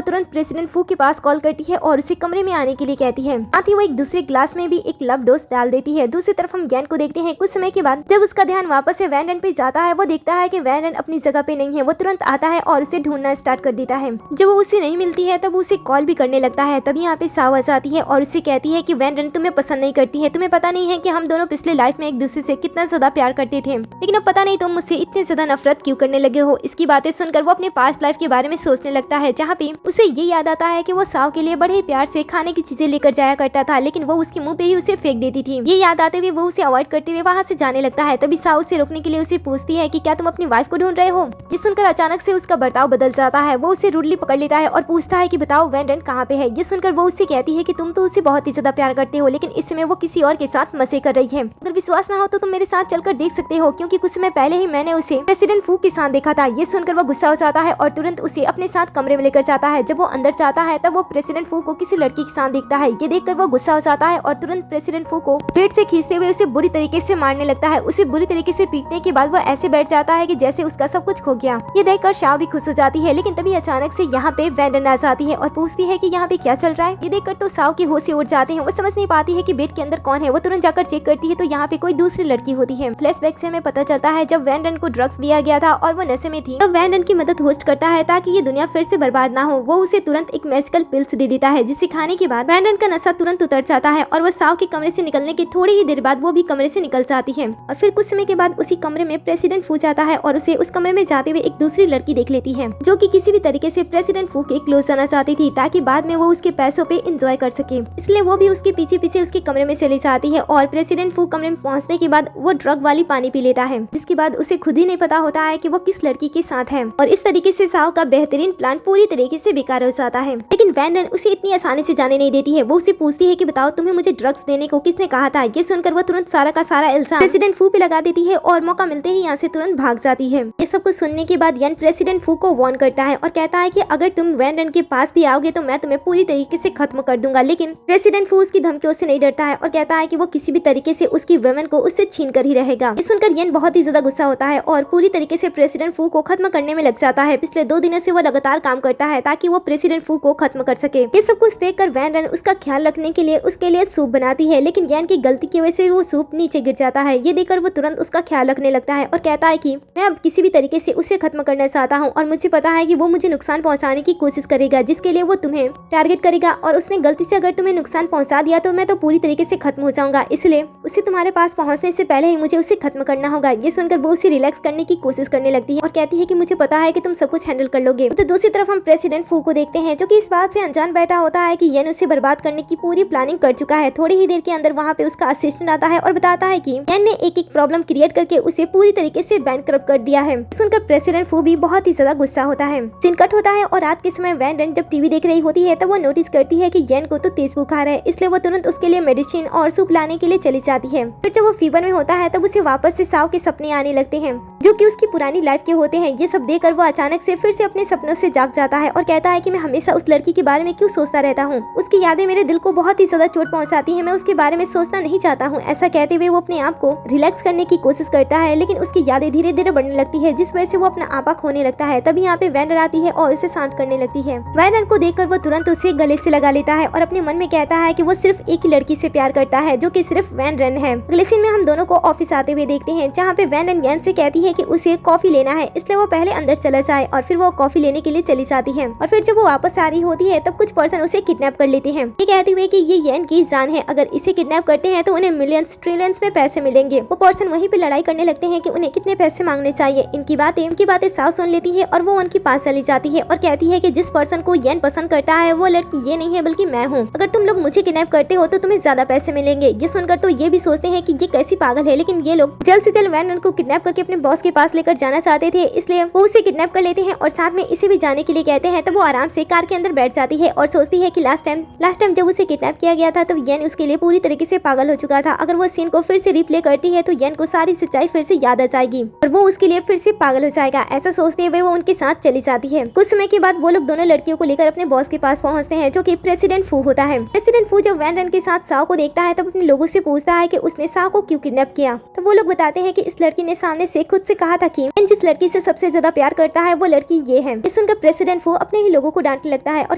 तुरंत प्रेसिडेंट फू के पास कॉल करती है और उसे कमरे में आने के लिए कहती है। साथ ही वो एक दूसरे ग्लास में भी एक लव डोज डाल देती है। दूसरी तरफ हम येन को देखते हैं। कुछ समय के बाद जब उसका ध्यान वापस से वैन रन पे जाता है, वो देखता है कि वैन रन अपनी जगह पे नहीं है। वो तुरंत आता है और उसे ढूंढना स्टार्ट कर देता है। जब वो उसे नहीं मिलती है तब उसे कॉल भी करने लगता है। तभी यहाँ पे साव आ जाती है और उसे कहती है कि वैन रन तुम्हें पसंद नहीं करती है, तुम्हें पता नहीं है कि हम दोनों पिछले लाइफ में एक दूसरे से कितना ज्यादा प्यार करते थे, लेकिन अब पता नहीं तुम मुझसे इतने ज्यादा नफरत क्यों करने लगे हो। इसकी बातें सुनकर वो अपने पास्ट लाइफ के बारे में सोचने लगता है, जहाँ पे उसे ये याद आता है कि वो साव के लिए बड़े ही प्यार से खाने की चीजें लेकर जाया करता था, लेकिन वो उसके मुंह पे ही उसे फेंक देती थी। ये याद आते हुए वो उसे अवॉइड करते हुए वहाँ से जाने लगता है। तभी साव उसे रोकने के लिए उसे उससे पूछती है कि क्या तुम अपनी वाइफ को ढूंढ रहे हो। ये सुनकर अचानक से उसका बर्ताव बदल जाता है। वो उसे रूडली पकड़ लेता है और पूछता है कि बताओ वैंडन कहाँ पे है। ये सुनकर वो उससे कहती है कि तुम तो उसे बहुत ही ज्यादा प्यार करते हो, लेकिन इस समय वो किसी और के साथ मजे कर रही है। अगर विश्वास ना हो तो तुम मेरे साथ चलकर देख सकते हो, क्योंकि कुछ समय पहले ही मैंने उसे प्रेसिडेंट फू के साथ देखा था। ये सुनकर वो गुस्सा हो जाता है और तुरंत उसे अपने साथ कमरे में लेकर जाता है। जब वो अंदर जाता है तब वो प्रेसिडेंट फू को किसी लड़की के साथ देखता है। ये देखकर वो गुस्सा हो जाता है और तुरंत प्रेसिडेंट फू को पेट से खींचते हुए उसे बुरी तरीके से मारने लगता है। उसे बुरी तरीके से पीटने के बाद वो ऐसे बैठ जाता है कि जैसे उसका सब कुछ खो गया। ये देखकर शाव भी खुश हो जाती है, लेकिन तभी अचानक से यहाँ पे वैंडन आ जाती है और पूछती है कि यहाँ पे क्या चल रहा है। ये देखकर तो साव के होश से उड़ जाते हैं। वो समझ नहीं पाती है कि बेड के अंदर कौन है। वो तुरंत जाकर चेक करती है तो यहाँ पे कोई दूसरी लड़की होती है। फ्लैशबैक से हमें पता चलता है जब वैंडन को ड्रग्स दिया गया था और वो नशे में थी, तब वैंडन की मदद होस्ट करता है ताकि ये दुनिया फिर से बर्बाद ना हो। वो उसे तुरंत एक मैजिकल पिल्स दे देता है, जिसे खाने के बाद वैंडन का नशा तुरंत उतर जाता है और वो साव के कमरे से निकलने की थोड़ी ही देर बाद वो भी कमरे से निकल जाती है। और फिर कुछ समय के बाद उसी कमरे में प्रेसिडेंट फू जाता है और उसे उस कमरे में जाते हुए एक दूसरी लड़की देख लेती है, जो कि किसी भी तरीके से प्रेसिडेंट फू के क्लोज आना चाहती थी ताकि बाद में वो उसके पैसों पे एंजॉय कर सके। इसलिए वो भी उसके पीछे पीछे उसके कमरे में चली जाती है और प्रेसिडेंट फू कमरे में पहुंचने के बाद वो ड्रग वाली पानी पी लेता है, जिसके बाद उसे खुद ही नहीं पता होता है कि वो किस लड़की के साथ है। और इस तरीके से साव का बेहतरीन प्लान पूरी तरीके से बेकार हो जाता है। लेकिन वैंडन उसे इतनी आसानी से जाने नहीं देती है। वो उसे पूछती है कि बताओ तुम्हें मुझे ड्रग्स देने को किसने कहा था। ये सुनकर वो तुरंत सारा का सारा इल्जाम प्रेसिडेंट फू पे लगा देती है और मौका मिलते ही यहाँ से तुरंत भाग जाती है। ये सब कुछ सुनने के बाद यन प्रेसिडेंट फू को वार्न करता है और कहता है कि अगर तुम वैंडन के पास भी आओगे तो मैं तुम्हें पूरी तरीके से खत्म कर दूंगा। लेकिन प्रेसिडेंट फू उसकी धमकियों से नहीं डरता है और कहता है कि वो किसी भी तरीके से उसकी वुमेन को उससे छीन कर ही रहेगा। ये सुनकर यन बहुत ही ज्यादा गुस्सा होता है और पूरी तरीके से प्रेसिडेंट फू को खत्म करने में लग जाता है। पिछले 2 दिनों से वो लगातार काम करता है ताकि वो प्रेसिडेंट फू को खत्म कर सके। ये सब कुछ देखकर वैंडन उसका ख्याल रखने के लिए उसके लिए सूप बनाती है, लेकिन यन की गलती की वजह से वो सूप नीचे गिर जाता है। ये देखकर वो तुरंत उसका ख्याल रखने लगता है और कहता है कि मैं अब किसी भी तरीके से उसे खत्म करना चाहता हूँ और मुझे पता है कि वो मुझे नुकसान पहुँचाने की कोशिश करेगा, जिसके लिए वो तुम्हें टारगेट करेगा और उसने गलती से अगर तुम्हें नुकसान पहुँचा दिया तो मैं तो पूरी तरीके से खत्म हो जाऊंगा। इसलिए उसे तुम्हारे पास पहुँचने से पहले ही मुझे उसे खत्म करना होगा। ये सुनकर वो उसे रिलैक्स करने की कोशिश करने लगती है और कहती है कि मुझे पता है कि तुम सब कुछ हैंडल कर लोगे। तो दूसरी तरफ हम प्रेसिडेंट फू को देखते हैं, जो कि इस बात से अनजान बैठा होता है कि येन उसे बर्बाद करने की पूरी प्लानिंग कर चुका है। थोड़ी ही देर के अंदर वहाँ पे उसका असिस्टेंट आता है और बताता है कि येन ने एक प्रॉब्लम क्रिएट करके उसे पूरी तरीके से बैंकरप्ट कर दिया है। सुनकर प्रेसिडेंट फू भी बहुत ही ज्यादा गुस्सा होता है। सीन कट होता है और रात के समय वैंडन जब टीवी देख रही होती है तब वो नोटिस करती है कि येन को तो तेज बुखार है, इसलिए वो तुरंत उसके लिए मेडिसिन और सूप लाने के लिए चली जाती है। फिर जब वो फीवर में होता है तब उसे वापस से साव के सपने आने लगते हैं, जो कि उसकी पुरानी लाइफ के होते हैं। ये सब देखकर वो अचानक से फिर से अपने सपनों से जाग जाता है और कहता है कि मैं हमेशा उस लड़की के बारे में क्यों सोचता रहता हूँ। उसकी यादें मेरे दिल को बहुत ही ज्यादा चोट पहुंचाती है। मैं उसके बारे में सोचना नहीं चाहता हूँ। ऐसा कहते हुए वो अपने आप को रिलैक्स करने की कोशिश करता है, लेकिन उसकी यादें धीरे धीरे बढ़ने लगती है, जिस वजह से वो अपना आपा खोने लगता है। तभी यहाँ पे वैंडन आती है और उसे शांत करने लगती है। वैंडन को देखकर वो तुरंत उसे गले से लगा लेता है और अपने मन में कहता है कि वो सिर्फ एक ही लड़की से प्यार करता है, जो कि सिर्फ वैंडन है। अगले सीन में हम दोनों को ऑफिस आते हुए देखते हैं, जहाँ पे वैंडन येन से कहती है कि उसे कॉफी लेना है, इसलिए वो पहले अंदर चला जाए और फिर वो कॉफी लेने के लिए चली जाती है। और फिर जब वो वापस आ रही होती है तब कुछ पर्सन उसे किडनैप कर लेते हैं, ये कहते हुए कि ये येन की जान है, अगर इसे किडनैप करते हैं तो उन्हें मिलियंस ट्रिलियंस में पैसे मिलेंगे। वो पर्सन वहीं पे लड़ाई करने लगते हैं कि उन्हें कितने पैसे मांगने चाहिए। इनकी बातें साव सुन लेती है और वो उनके पास चली जाती है और कहती है कि जिस पर्सन को येन पसंद करता है वो लड़की ये नहीं है बल्कि मैं हूँ। अगर तुम लोग मुझे किडनैप करते हो तो तुम्हें ज्यादा पैसे मिलेंगे। ये सुनकर तो ये भी सोचते हैं कि ये कैसी पागल है, लेकिन ये लोग जल्द से जल्द वैंडन को किडनैप करके अपने बॉस के पास लेकर जाना चाहते थे, इसलिए वो उसे किडनैप कर लेते हैं और साथ में इसे भी जाने के लिए कहते हैं। तब वो आराम से कार के अंदर बैठ जाती है और सोचती है कि लास्ट टाइम जब उसे किडनैप किया गया था तब येन उसके लिए पूरी तरीके से पागल हो चुका था। अगर वो सीन को फिर से रिप्ले करती है तो येन को सारी सच्चाई फिर से याद आ जाएगी और वो उसके लिए फिर से पागल हो जाएगा। ऐसा सोचते हुए वो उनके साथ चली जाती है। कुछ समय के बाद वो लोग दोनों लड़कियों को लेकर अपने बॉस के पास पहुंचते हैं, जो कि प्रेसिडेंट फू होता है। प्रेसिडेंट फू जब वैंडन के साथ साव को देखता है तब अपने लोगों से पूछता है कि उसने साव को क्यों किडनैप किया। तो वो लोग बताते हैं कि इस लड़की ने सामने से खुद से कहा था कि जिस लड़की से सबसे ज्यादा प्यार करता है वो लड़की ये है। ये सुनकर प्रेसिडेंट फू अपने ही लोगों को डांटने लगता है और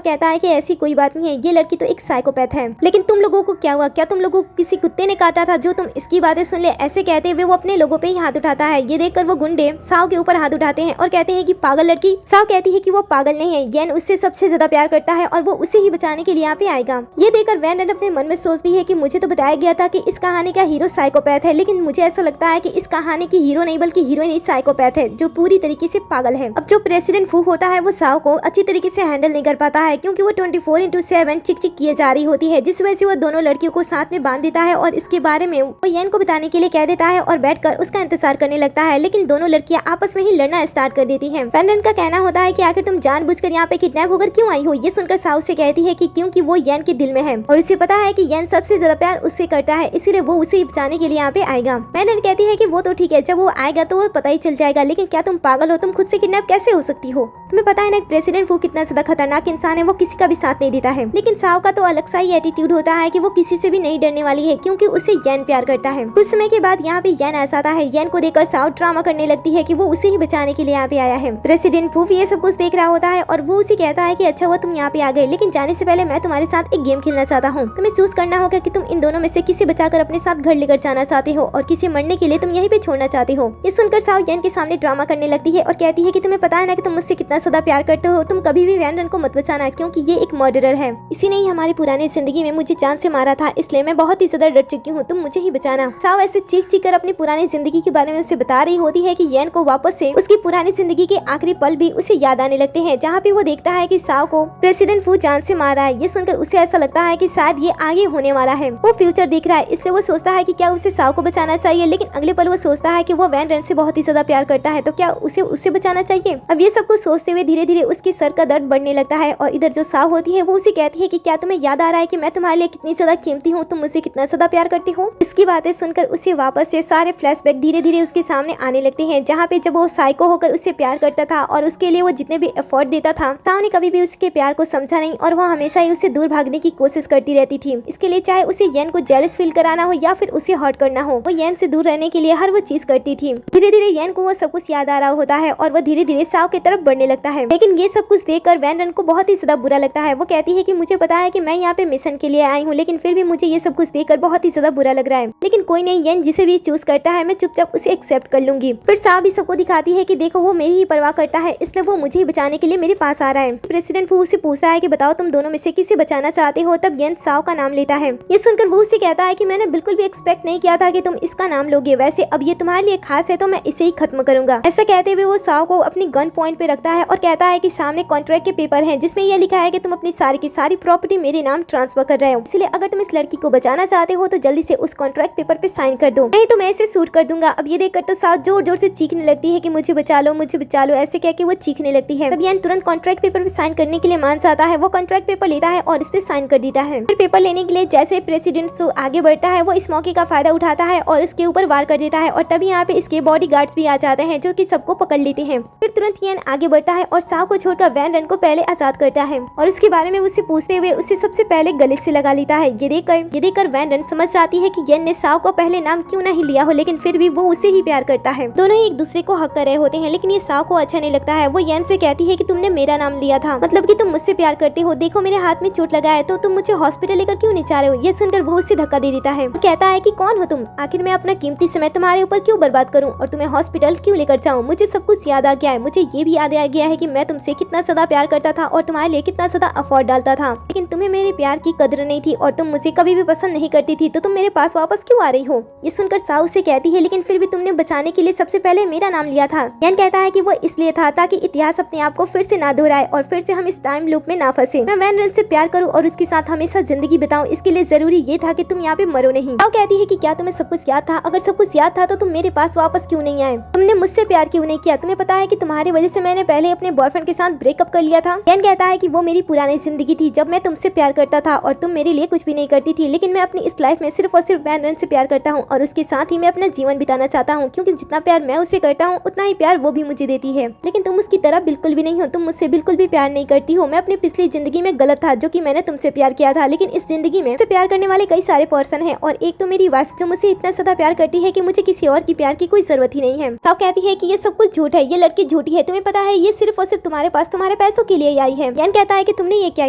कहता है कि ऐसी कोई बात नहीं है, ये लड़की तो एक साइकोपैथ है। लेकिन तुम लोगों को क्या हुआ? क्या तुम लोगों को किसी कुत्ते ने काटा था जो तुम इसकी बातें सुन ले? ऐसे कहते हुए वो अपने लोगों पे ही हाथ उठाता है। ये देखकर वो गुंडे साव के ऊपर हाथ उठाते हैं और कहते हैं कि पागल लड़की। साव कहती है कि वो पागल नहीं है, येन उससे सबसे ज्यादा प्यार करता है और वो उसे ही बचाने के लिए यहाँ पे आएगा। ये देखकर वैंडन अपने मन में सोचती है कि मुझे तो बताया गया था कि इस कहानी का हीरो साइकोपैथ है, लेकिन मुझे ऐसा लगता है कि इस कहानी की हीरो नहीं बल्कि हीरोइन साइकोपैथ है जो पूरी तरीके से पागल है। अब जो प्रेसिडेंट फू होता है वो साओ को अच्छी तरीके से हैंडल नहीं कर पाता है क्योंकि वो 24/7 चिक चिक किए जा रही होती है, जिस वजह से वो दोनों लड़कियों को साथ में बांध देता है और इसके बारे में वो येन को बताने के लिए कह देता है और बैठकर उसका इंतजार करने लगता है। लेकिन दोनों लड़कियां आपस में ही लड़ना स्टार्ट कर देती हैं। पेंडेंट का कहना होता है कि आखिर तुम जानबूझकर यहाँ पे किडनैप होकर क्यों आई हो। ये सुनकर साओ से कहती है कि क्योंकि वो येन के दिल में है और उसे पता है कि येन सबसे ज्यादा प्यार उससे करता है, इसीलिए वो उसे बचाने के लिए यहाँ पे आएगा। पेंडेंट कहती है कि वो तो ठीक है, जब वो आएगा तो वो पता ही चल जाएगा, लेकिन क्या तुम पागल हो? तुम खुद से किडनैप कैसे हो सकती हो? तुम्हें पता है ना प्रेसिडेंट फू कितना ज्यादा खतरनाक इंसान है, वो किसी का भी साथ नहीं देता है। लेकिन साओ का तो अलग सा ही एटीट्यूड होता है कि वो किसी से भी नहीं डरने वाली है क्योंकि उसे येन प्यार करता है। कुछ समय के बाद यहाँ पे येन आ जाता है। येन को देखकर साओ ड्रामा करने लगती है कि वो उसे ही बचाने के लिए यहाँ पे आया है। प्रेसिडेंट फू ये सब कुछ देख रहा होता है और वो उसे कहता है कि अच्छा हुआ तुम यहाँ पे आ गए, लेकिन जाने से पहले मैं तुम्हारे साथ एक गेम खेलना चाहता हूँ। तुम्हें चूज करना होगा कि तुम इन दोनों में से किसी बचाकर अपने साथ घर लेकर जाना चाहते हो और किसी मरने के लिए तुम यहीं पे छोड़ना चाहते हो। ये सुनकर साओ येन के सामने ड्रामा करने लगती है और कहती है कि तुम्हें पता है ना कि तुम मुझसे कितना ज्यादा प्यार करते हो, तुम कभी भी वैन रन को मत बचाना क्योंकि ये एक मर्डरर है। इसी ने ही हमारी पुरानी जिंदगी में मुझे जान से मारा था, इसलिए मैं बहुत ही ज्यादा डर चुकी हूँ, तुम मुझे ही बचाना। साओ ऐसे चीख चीख कर अपनी पुरानी जिंदगी के बारे में उसे बता रही होती है कि येन को वापस से उसकी पुरानी जिंदगी के आखिरी पल भी उसे याद आने लगते हैं, जहाँ पे वो देखता है कि साओ को प्रेसिडेंट फू जान से मार रहा है। ये सुनकर उसे ऐसा लगता है कि शायद ये आगे होने वाला है। वो फ्यूचर देख रहा है, इसलिए वो सोचता है कि क्या उसे साओ को बचाना चाहिए, लेकिन अगले पल वो सोचता है कि वो वैन रन से बहुत ही ज्यादा प्यार करता है, तो क्या उसे बचाना चाहिए। अब ये सब कुछ सोचते हुए धीरे धीरे उसके सर का दर्द बढ़ने लगता है और इधर जो साओ होती है वो उसे कहती है कि क्या तुम्हें याद आ रहा है कि मैं तुम्हारे लिए कितनी ज्यादा कीमती हूँ, तुम मुझसे कितना ज्यादा प्यार करती हो। इसकी बातें सुनकर उसे वापस से सारे फ्लैशबैक धीरे धीरे उसके सामने आने लगते हैं, जहाँ पे जब वो साइको होकर उससे प्यार करता था और उसके लिए वो जितने भी एफर्ट देता था, साओ ने कभी भी उसके प्यार को समझा नहीं और वो हमेशा ही उससे दूर भागने की कोशिश करती रहती थी। इसके लिए चाहे उसे येन को जेलस फील कराना हो या फिर उसे हर्ट करना हो, वो येन से दूर रहने के लिए हर वो चीज करती थी। धीरे धीरे येन को वो सब कुछ याद आ रहा होता है और वो धीरे धीरे साओ की तरफ बढ़ने लगता है। लेकिन ये सब कुछ देखकर वैन रन को बहुत ही ज्यादा बुरा लगता है। वो कहती है कि मुझे पता है कि मैं यहाँ पे मिशन के लिए आई हूँ, लेकिन फिर भी मुझे ये सब कुछ देखकर बहुत ही ज्यादा बुरा लग रहा है। लेकिन कोई नहीं, येन जिसे भी चूज करता है मैं चुपचाप उसे एक्सेप्ट कर लूंगी। फिर साओ भी सबको दिखाती है कि देखो वो मेरी ही परवाह करता है, इसलिए वो मुझे ही बचाने के लिए मेरे पास आ रहा है। प्रेसिडेंट फू उससे पूछता है कि बताओ तुम दोनों में से किसे बचाना चाहते हो। तब येन साओ का नाम लेता है। ये सुनकर वो उससे कहता है कि मैंने बिल्कुल भी एक्सपेक्ट नहीं किया था कि तुम इसका नाम लोगे, वैसे अब ये तुम्हारे लिए खास है तो मैं इसे ही खत्म करूंगा। ऐसा कहते हुए वो साओ को अपनी गन पॉइंट पे रखता है और कहता है कि सामने कॉन्ट्रैक्ट के पेपर हैं जिसमें यह लिखा है कि तुम अपनी सारी की सारी प्रॉपर्टी मेरे नाम ट्रांसफर कर रहे हो, इसलिए अगर तुम इस लड़की को बचाना चाहते हो तो जल्दी से उस कॉन्ट्रैक्ट पेपर पे साइन कर दो, नहीं तो मैं इसे शूट कर दूंगा। अब ये देखकर तो साओ जोर जोर से चीखने लगती है कि मुझे बचा लो, मुझे बचा लो, ऐसे कह के वो चीखने लगती है। तब येन तुरंत कॉन्ट्रैक्ट पेपर पे साइन करने के लिए मान जाता है। वो कॉन्ट्रैक्ट पेपर लेता है और इस पे साइन कर देता है। फिर पेपर लेने के लिए जैसे प्रेसिडेंट आगे बढ़ता है वो इस मौके का फायदा उठाता है और इसके ऊपर वार कर देता है और तभी यहाँ पे इसके बॉडीगार्ड्स भी आ जाते हैं जो कि सबको पकड़ लेते हैं। फिर तुरंत येन आगे बढ़ता है और साओ को छोड़कर वैन रन को पहले आजाद करता है और उसके बारे में उससे पूछते हुए उससे सबसे पहले गले से लगा लेता है। ये देखकर वैन रन समझ जाती है कि येन ने साओ को पहले नाम क्यों नहीं लिया हो, लेकिन फिर भी वो उसे ही प्यार करता है। दोनों ही एक दूसरे को हक कर रहे होते हैं, लेकिन ये साओ को अच्छा नहीं लगता है। वो येन से कहती है कि तुमने मेरा नाम लिया था, मतलब कि तुम मुझसे प्यार करते हो, देखो मेरे हाथ में चोट लगा है तो तुम मुझे हॉस्पिटल लेकर क्यों नहीं जा रहे हो। ये सुनकर वो उससे धक्का दे देता है। वो कहता है कि कौन हो तुम, आखिर मैं अपना कीमती समय तुम्हारे ऊपर क्यों बर्बाद करूं और तुम्हें हॉस्पिटल क्यों लेकर जाऊं। मुझे सब कुछ याद आ गया है, मुझे ये भी याद आ गया है कि मैं तुमसे कितना ज्यादा प्यार करता था और तुम्हारे लिए कितना ज्यादा एफर्ट डालता था, लेकिन तुम्हें मेरे प्यार की कदर नहीं थी और तुम मुझे कभी भी पसंद नहीं करती थी, तो तुम मेरे पास वापस क्यों आ रही हो। ये सुनकर साओ से कहती है लेकिन फिर भी तुमने बचाने के लिए सबसे पहले मेरा नाम लिया था। येन कहता है कि वो इसलिए था ताकि इतिहास अपने आप को फिर से ना दोहराए और फिर से हम इस टाइम लूप में ना फंसे। मैं वैन रन से प्यार करूं और उसके साथ हमेशा जिंदगी बिताऊं, इसके लिए जरूरी ये था कि तुम यहाँ पे मरो नहीं। साओ कहती है कि क्या तुम्हें सब कुछ याद था, अगर सब कुछ याद था तो तुम मेरे पास वापस क्यों नहीं आए, तुमने मुझसे प्यार क्यों नहीं किया, तुम्हें पता है कि तुम्हारी वजह से मैंने पहले अपने बॉयफ्रेंड के साथ ब्रेकअप कर लिया था। येन कहता है कि वो मेरी पुरानी जिंदगी थी जब मैं तुमसे प्यार करता था और तुम मेरे लिए कुछ भी नहीं करती थी, लेकिन मैं अपनी इस लाइफ में सिर्फ और सिर्फ वैन रन से प्यार करता हूँ और उसके साथ ही मैं अपना जीवन बिताना चाहता हूँ, क्योंकि जितना प्यार मैं उसे करता हूँ उतना ही प्यार वो भी मुझे देती है। लेकिन तुम उसकी तरह बिल्कुल भी नहीं हो, तुम मुझसे बिल्कुल भी प्यार नहीं करती हो। मैं अपनी पिछली जिंदगी में गलत था जो कि मैंने तुमसे प्यार किया था, लेकिन इस जिंदगी में मुझसे प्यार करने वाले कई सारे पर्सन हैं और एक तो मेरी वाइफ जो मुझसे इतना ज्यादा प्यार करती है कि मुझे किसी और की प्यार की कोई जरूरत ही नहीं है। साओ कहती है कि ये सब कुछ झूठ है, ये लड़की झूठी है, तुम्हें पता है ये सिर्फ और सिर्फ तुम्हारे पास तुम्हारे पैसों के लिए आई है। येन कहता है कि तुमने ये क्या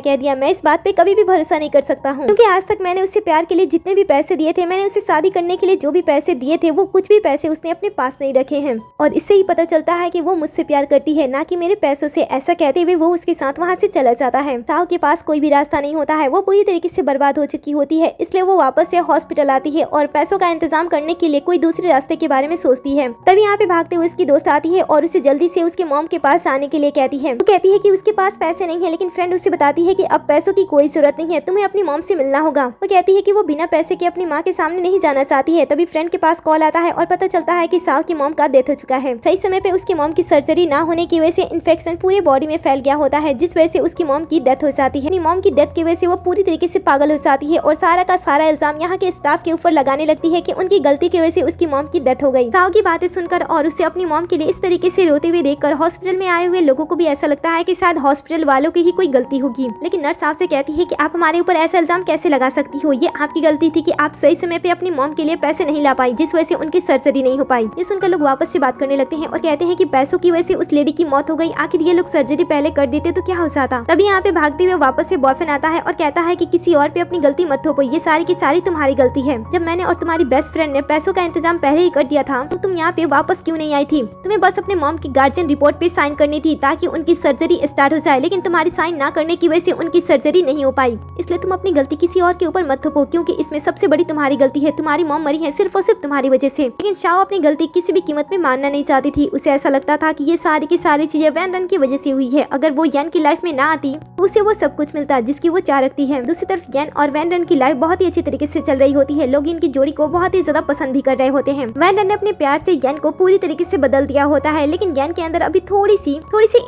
कह दिया, मैं इस बात पे कभी भी भरोसा नहीं कर सकता हूँ, क्योंकि आज तक मैंने उससे प्यार के लिए जितने भी पैसे दिए थे, मैंने उसे शादी करने के लिए जो भी पैसे दिए थे, वो कुछ भी पैसे उसने अपने पास नहीं रखे हैं और इससे ही पता चलता है कि वो मुझसे प्यार करती है, ना कि मेरे पैसों से। ऐसा कहते हुए वो उसके साथ वहाँ से चला जाता है। साओ के पास कोई भी रास्ता नहीं होता है, वो पूरी तरीके से बर्बाद हो चुकी होती है, इसलिए वो वापस से हॉस्पिटल आती है और पैसों का इंतजाम करने के लिए कोई दूसरे रास्ते के बारे में सोचती है। तभी यहाँ पे भागते हुए उसकी दोस्त आती है और उसे जल्दी से उसके मॉम के पास आने के लिए कहती है। वो कहती है कि उसके पास पैसे नहीं है, लेकिन फ्रेंड उसे बताती है कि अब पैसों की कोई जरूरत नहीं है, तुम्हें अपनी मॉम से मिलना होगा। वो कहती है कि वो बिना पैसे के अपनी माँ के सामने नहीं जाना चाहती है। तभी फ्रेंड के पास कॉल आता है और पता चलता है कि साव की मॉम का डेथ हो चुका है। सही समय पे उसकी मॉम की सर्जरी ना होने की वजह से इन्फेक्शन पूरे बॉडी में फैल गया होता है, जिस वजह से उसकी मॉम की डेथ हो जाती है। मॉम की डेथ की वजह से वो पूरी तरीके से पागल हो जाती है और सारा का सारा इल्जाम यहाँ के स्टाफ के ऊपर लगाने लगती है कि उनकी गलती की वजह से उसकी मॉम की डेथ हो गई। साव की बातें सुनकर और उसे अपनी मॉम के लिए इस तरीके से रोते हुए देखकर हॉस्पिटल में आए हुए लोगों को भी ऐसा लगता है कि शायद हॉस्पिटल वालों की ही कोई गलती होगी। लेकिन नर्स साव से कहती है कि आप हमारे ऊपर ऐसा इल्जाम कैसे लगा सकती हो, ये आपकी गलती थी कि आप सही समय पे अपनी मॉम के लिए पैसे नहीं ला पाई, जिस वजह से उनकी सर्जरी नहीं हो पाई। ये सुनकर लोग वापस से बात करने लगते हैं और कहते हैं कि पैसों की वजह से उस लेडी की मौत हो गई, आखिर ये लोग सर्जरी पहले कर देते तो क्या हो जाता। तभी यहाँ पे भागते हुए वापस से बॉयफ्रेंड आता है और कहता है कि किसी और पे अपनी गलती मत थोपो, ये सारी की सारी तुम्हारी गलती है। जब मैंने और तुम्हारी बेस्ट फ्रेंड ने पैसों का इंतजाम पहले ही कर दिया था तो तुम यहाँ पे वापस क्यों नहीं आई थी। तुम्हें बस अपने मॉम की गार्जियन रिपोर्ट पे साइन करनी थी ताकि उनकी सर्जरी स्टार्ट हो जाए, लेकिन तुम्हारी साइन ना करने की वजह से उनकी सर्जरी नहीं हो पाई। इसलिए तुम अपनी गलती किसी और के ऊपर मत थोपो, क्योंकि इसमें सबसे बड़ी तुम्हारी गलती है। तुम्हारी मॉम मरी है सिर्फ और सिर्फ तुम्हारी वजह से। लेकिन शाओ अपनी गलती किसी भी कीमत में मानना नहीं चाहती थी। उसे ऐसा लगता था कि ये सारी की सारी चीजें वैन रन की वजह से हुई है। अगर वो यन की लाइफ में ना आती तो उसे वो सब कुछ मिलता जिसकी वो चाह रखती है। दूसरी तरफ यन और वैन रन की लाइफ बहुत ही अच्छी तरीके से चल रही होती है। लोग इनकी जोड़ी को बहुत ही ज्यादा पसंद भी कर रहे होते हैं। वैन रन ने अपने प्यार से यन को पूरी तरीके से बदल दिया होता है, लेकिन यन के अंदर अभी थोड़ी सी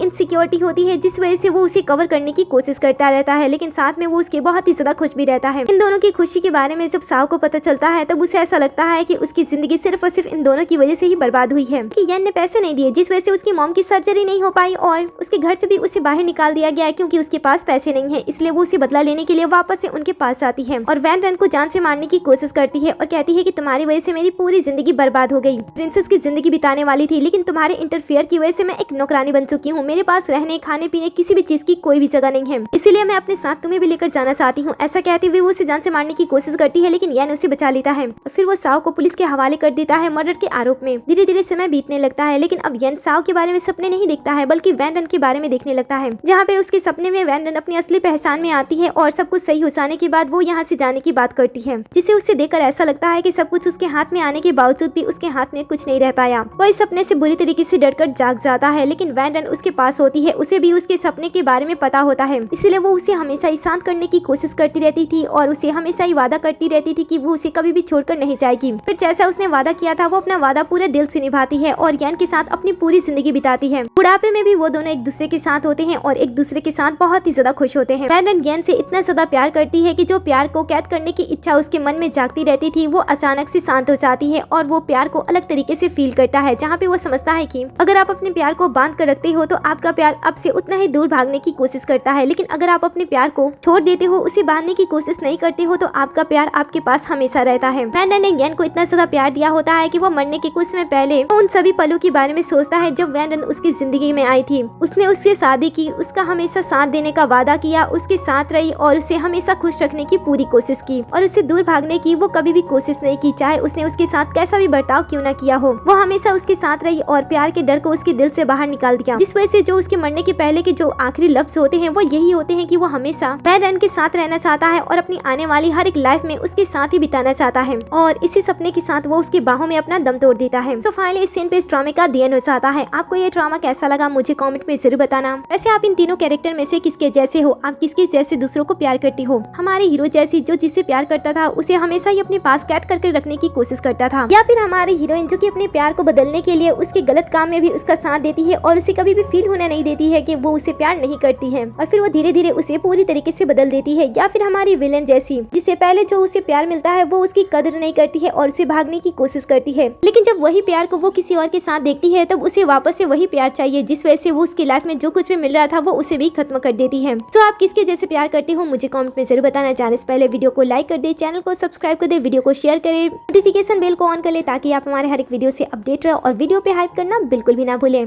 इनसिक्योरिटी होती है, जिस वजह से वो उसे कवर करने की कोशिश करता रहता है, लेकिन साथ में वो उसके बहुत ही ज्यादा खुश भी रहता है। इन दोनों की खुशी के बारे में जब साव को पता चलता है तब उसे ऐसा लगता है कि उसकी जिंदगी सिर्फ और सिर्फ इन दोनों की वजह से ही बर्बाद हुई है कि यन ने पैसे नहीं दिए, जिस वजह से उसकी मॉम की सर्जरी नहीं हो पाई और उसके घर से भी उसे बाहर निकाल दिया गया क्योंकि उसके पास पैसे नहीं है। इसलिए वो उसे बदला लेने के लिए वापस से उनके पास आती है और वैन रन को जान से मारने की कोशिश करती है और कहती है कि तुम्हारी वजह से मेरी पूरी जिंदगी बर्बाद हो गई। प्रिंसेस की जिंदगी बिताने वाली थी, लेकिन तुम्हारे इंटरफेयर की वजह से मैं एक नौकरानी बन चुकी हूँ। मेरे पास रहने खाने पीने किसी भी चीज की कोई भी जगह नहीं है, इसीलिए मैं अपने साथ तुम्हें भी लेकर जाना चाहती हूँ। ऐसा कहते हुए वो उसे जान से मारने की कोशिश करती है, लेकिन यन उसे बचा लेता है और फिर वो साव को पुलिस के हवाले कर देता है मर्डर के आरोप में। धीरे धीरे समय बीतने लगता है, लेकिन अब यन साव के बारे में सपने नहीं देखता है बल्कि वैन रन के बारे में देखने लगता है, जहाँ पे उसके सपने में वैन रन अपनी असली पहचान में आती है और सब कुछ सही हो जाने के बाद वो यहाँ से जाने की बात करती है, जिसे उसे देखकर ऐसा लगता है कि सब कुछ उसके हाथ में आने के बावजूद भी उसके हाथ में कुछ नहीं रह पाया। वो इस सपने से बुरी तरीके से डरकर जाग जाता है, लेकिन वैन रन उसके पास होती है। उसे भी उसके सपने के बारे में पता होता है, इसलिए वो उसे हमेशा ही शांत करने की कोशिश करती रहती थी और उसे हमेशा ही वादा करती रहती थी कि वो उसे कभी भी छोड़कर नहीं जाएगी। फिर जैसा उसने वादा किया था वो अपना वादा पूरे दिल से निभाती है और यन के साथ अपनी पूरी जिंदगी बिताती है। बुढ़ापे में भी वो दोनों एक दूसरे के साथ होते हैं और एक दूसरे के साथ बहुत ही ज्यादा खुश होते हैं। वैन रन यन से इतना ज्यादा प्यार करती है कि जो प्यार को कैद करने की इच्छा उसके मन में जागती रहती थी वो अचानक से शांत हो जाती है और वो प्यार को अलग तरीके से फील करता है, जहाँ पे वो समझता है कि अगर आप अपने प्यार को बांध कर रखते हो तो आपका प्यार अब से उतना ही दूर भागने की कोशिश करता है, लेकिन अगर आप अपने प्यार को छोड़ देते हो, उसे बांधने की कोशिश नहीं करते हो तो आपका प्यार आपके पास हमेशा रहता है। वैन रन ने यन को इतना ज्यादा प्यार दिया होता है कि वो मरने के कुछ समय पहले उन सभी पलों के बारे में सोचता है जब वैन रन उसकी जिंदगी में आई थी। उसने उससे शादी की, उसका हमेशा साथ देने का वादा किया, उसके साथ रही और उसे हमेशा खुश रखने की पूरी कोशिश की और उससे दूर भागने की वो कभी भी कोशिश नहीं की, चाहे उसने उसके साथ कैसा भी बर्ताव क्यों न किया हो। वो हमेशा उसके साथ रही और प्यार के डर को उसके दिल से बाहर निकाल दिया, जिस वजह से जो उसके मरने के पहले के जो आखिरी लफ्ज होते हैं वो यही होते हैं कि वो हमेशा वैन रन के साथ रहना चाहता है और अपनी आने वाली हर एक लाइफ में उसके साथ ही बिताना चाहता है और इसी सपने के साथ वो उसकी बाहों में अपना दम तोड़ देता है। तो फाइनली इस सीन पे इस ड्रामे का दी एंड हो जाता है। आपको ये ड्रामा कैसा लगा मुझे कमेंट में जरूर बताना। वैसे आप इन तीनों कैरेक्टर में से किसके जैसे हो, आप किसके जैसे दूसरों को प्यार करती हो? हमारे हीरो जैसी जो जिससे प्यार करता था उसे हमेशा ही अपने पास कैद करके रखने की कोशिश करता था, या फिर हमारे हीरोइन जो कि अपने प्यार को बदलने के लिए उसके गलत काम में भी उसका साथ देती है और उसे कभी भी फील होने नहीं देती है कि वो उसे प्यार नहीं करती है और फिर वो धीरे धीरे उसे पूरी तरीके से बदल देती है, या फिर हमारी विलेन जैसी जिससे पहले जो उसे प्यार मिलता है वो उसकी कदर नहीं करती है और उसे भागने की कोशिश करती है, लेकिन जब वही प्यार को वो किसी और के साथ देखती है तब उसे वापस से वही प्यार चाहिए, जिस वजह से वो उसकी लाइफ में जो कुछ भी मिल रहा था वो उसे भी खत्म कर देती है। तो आप किसके जैसे प्यार करते हो मुझे कमेंट में जरूर बताना। जाने से पहले वीडियो को लाइक कर दे, चैनल को सब्सक्राइब कर दे, वीडियो को शेयर करे, नोटिफिकेशन बेल को ऑन कर ले ताकि आप हमारे हर एक वीडियो से अपडेट रहो और वीडियो पे हाइप करना बिल्कुल भी ना भूलें।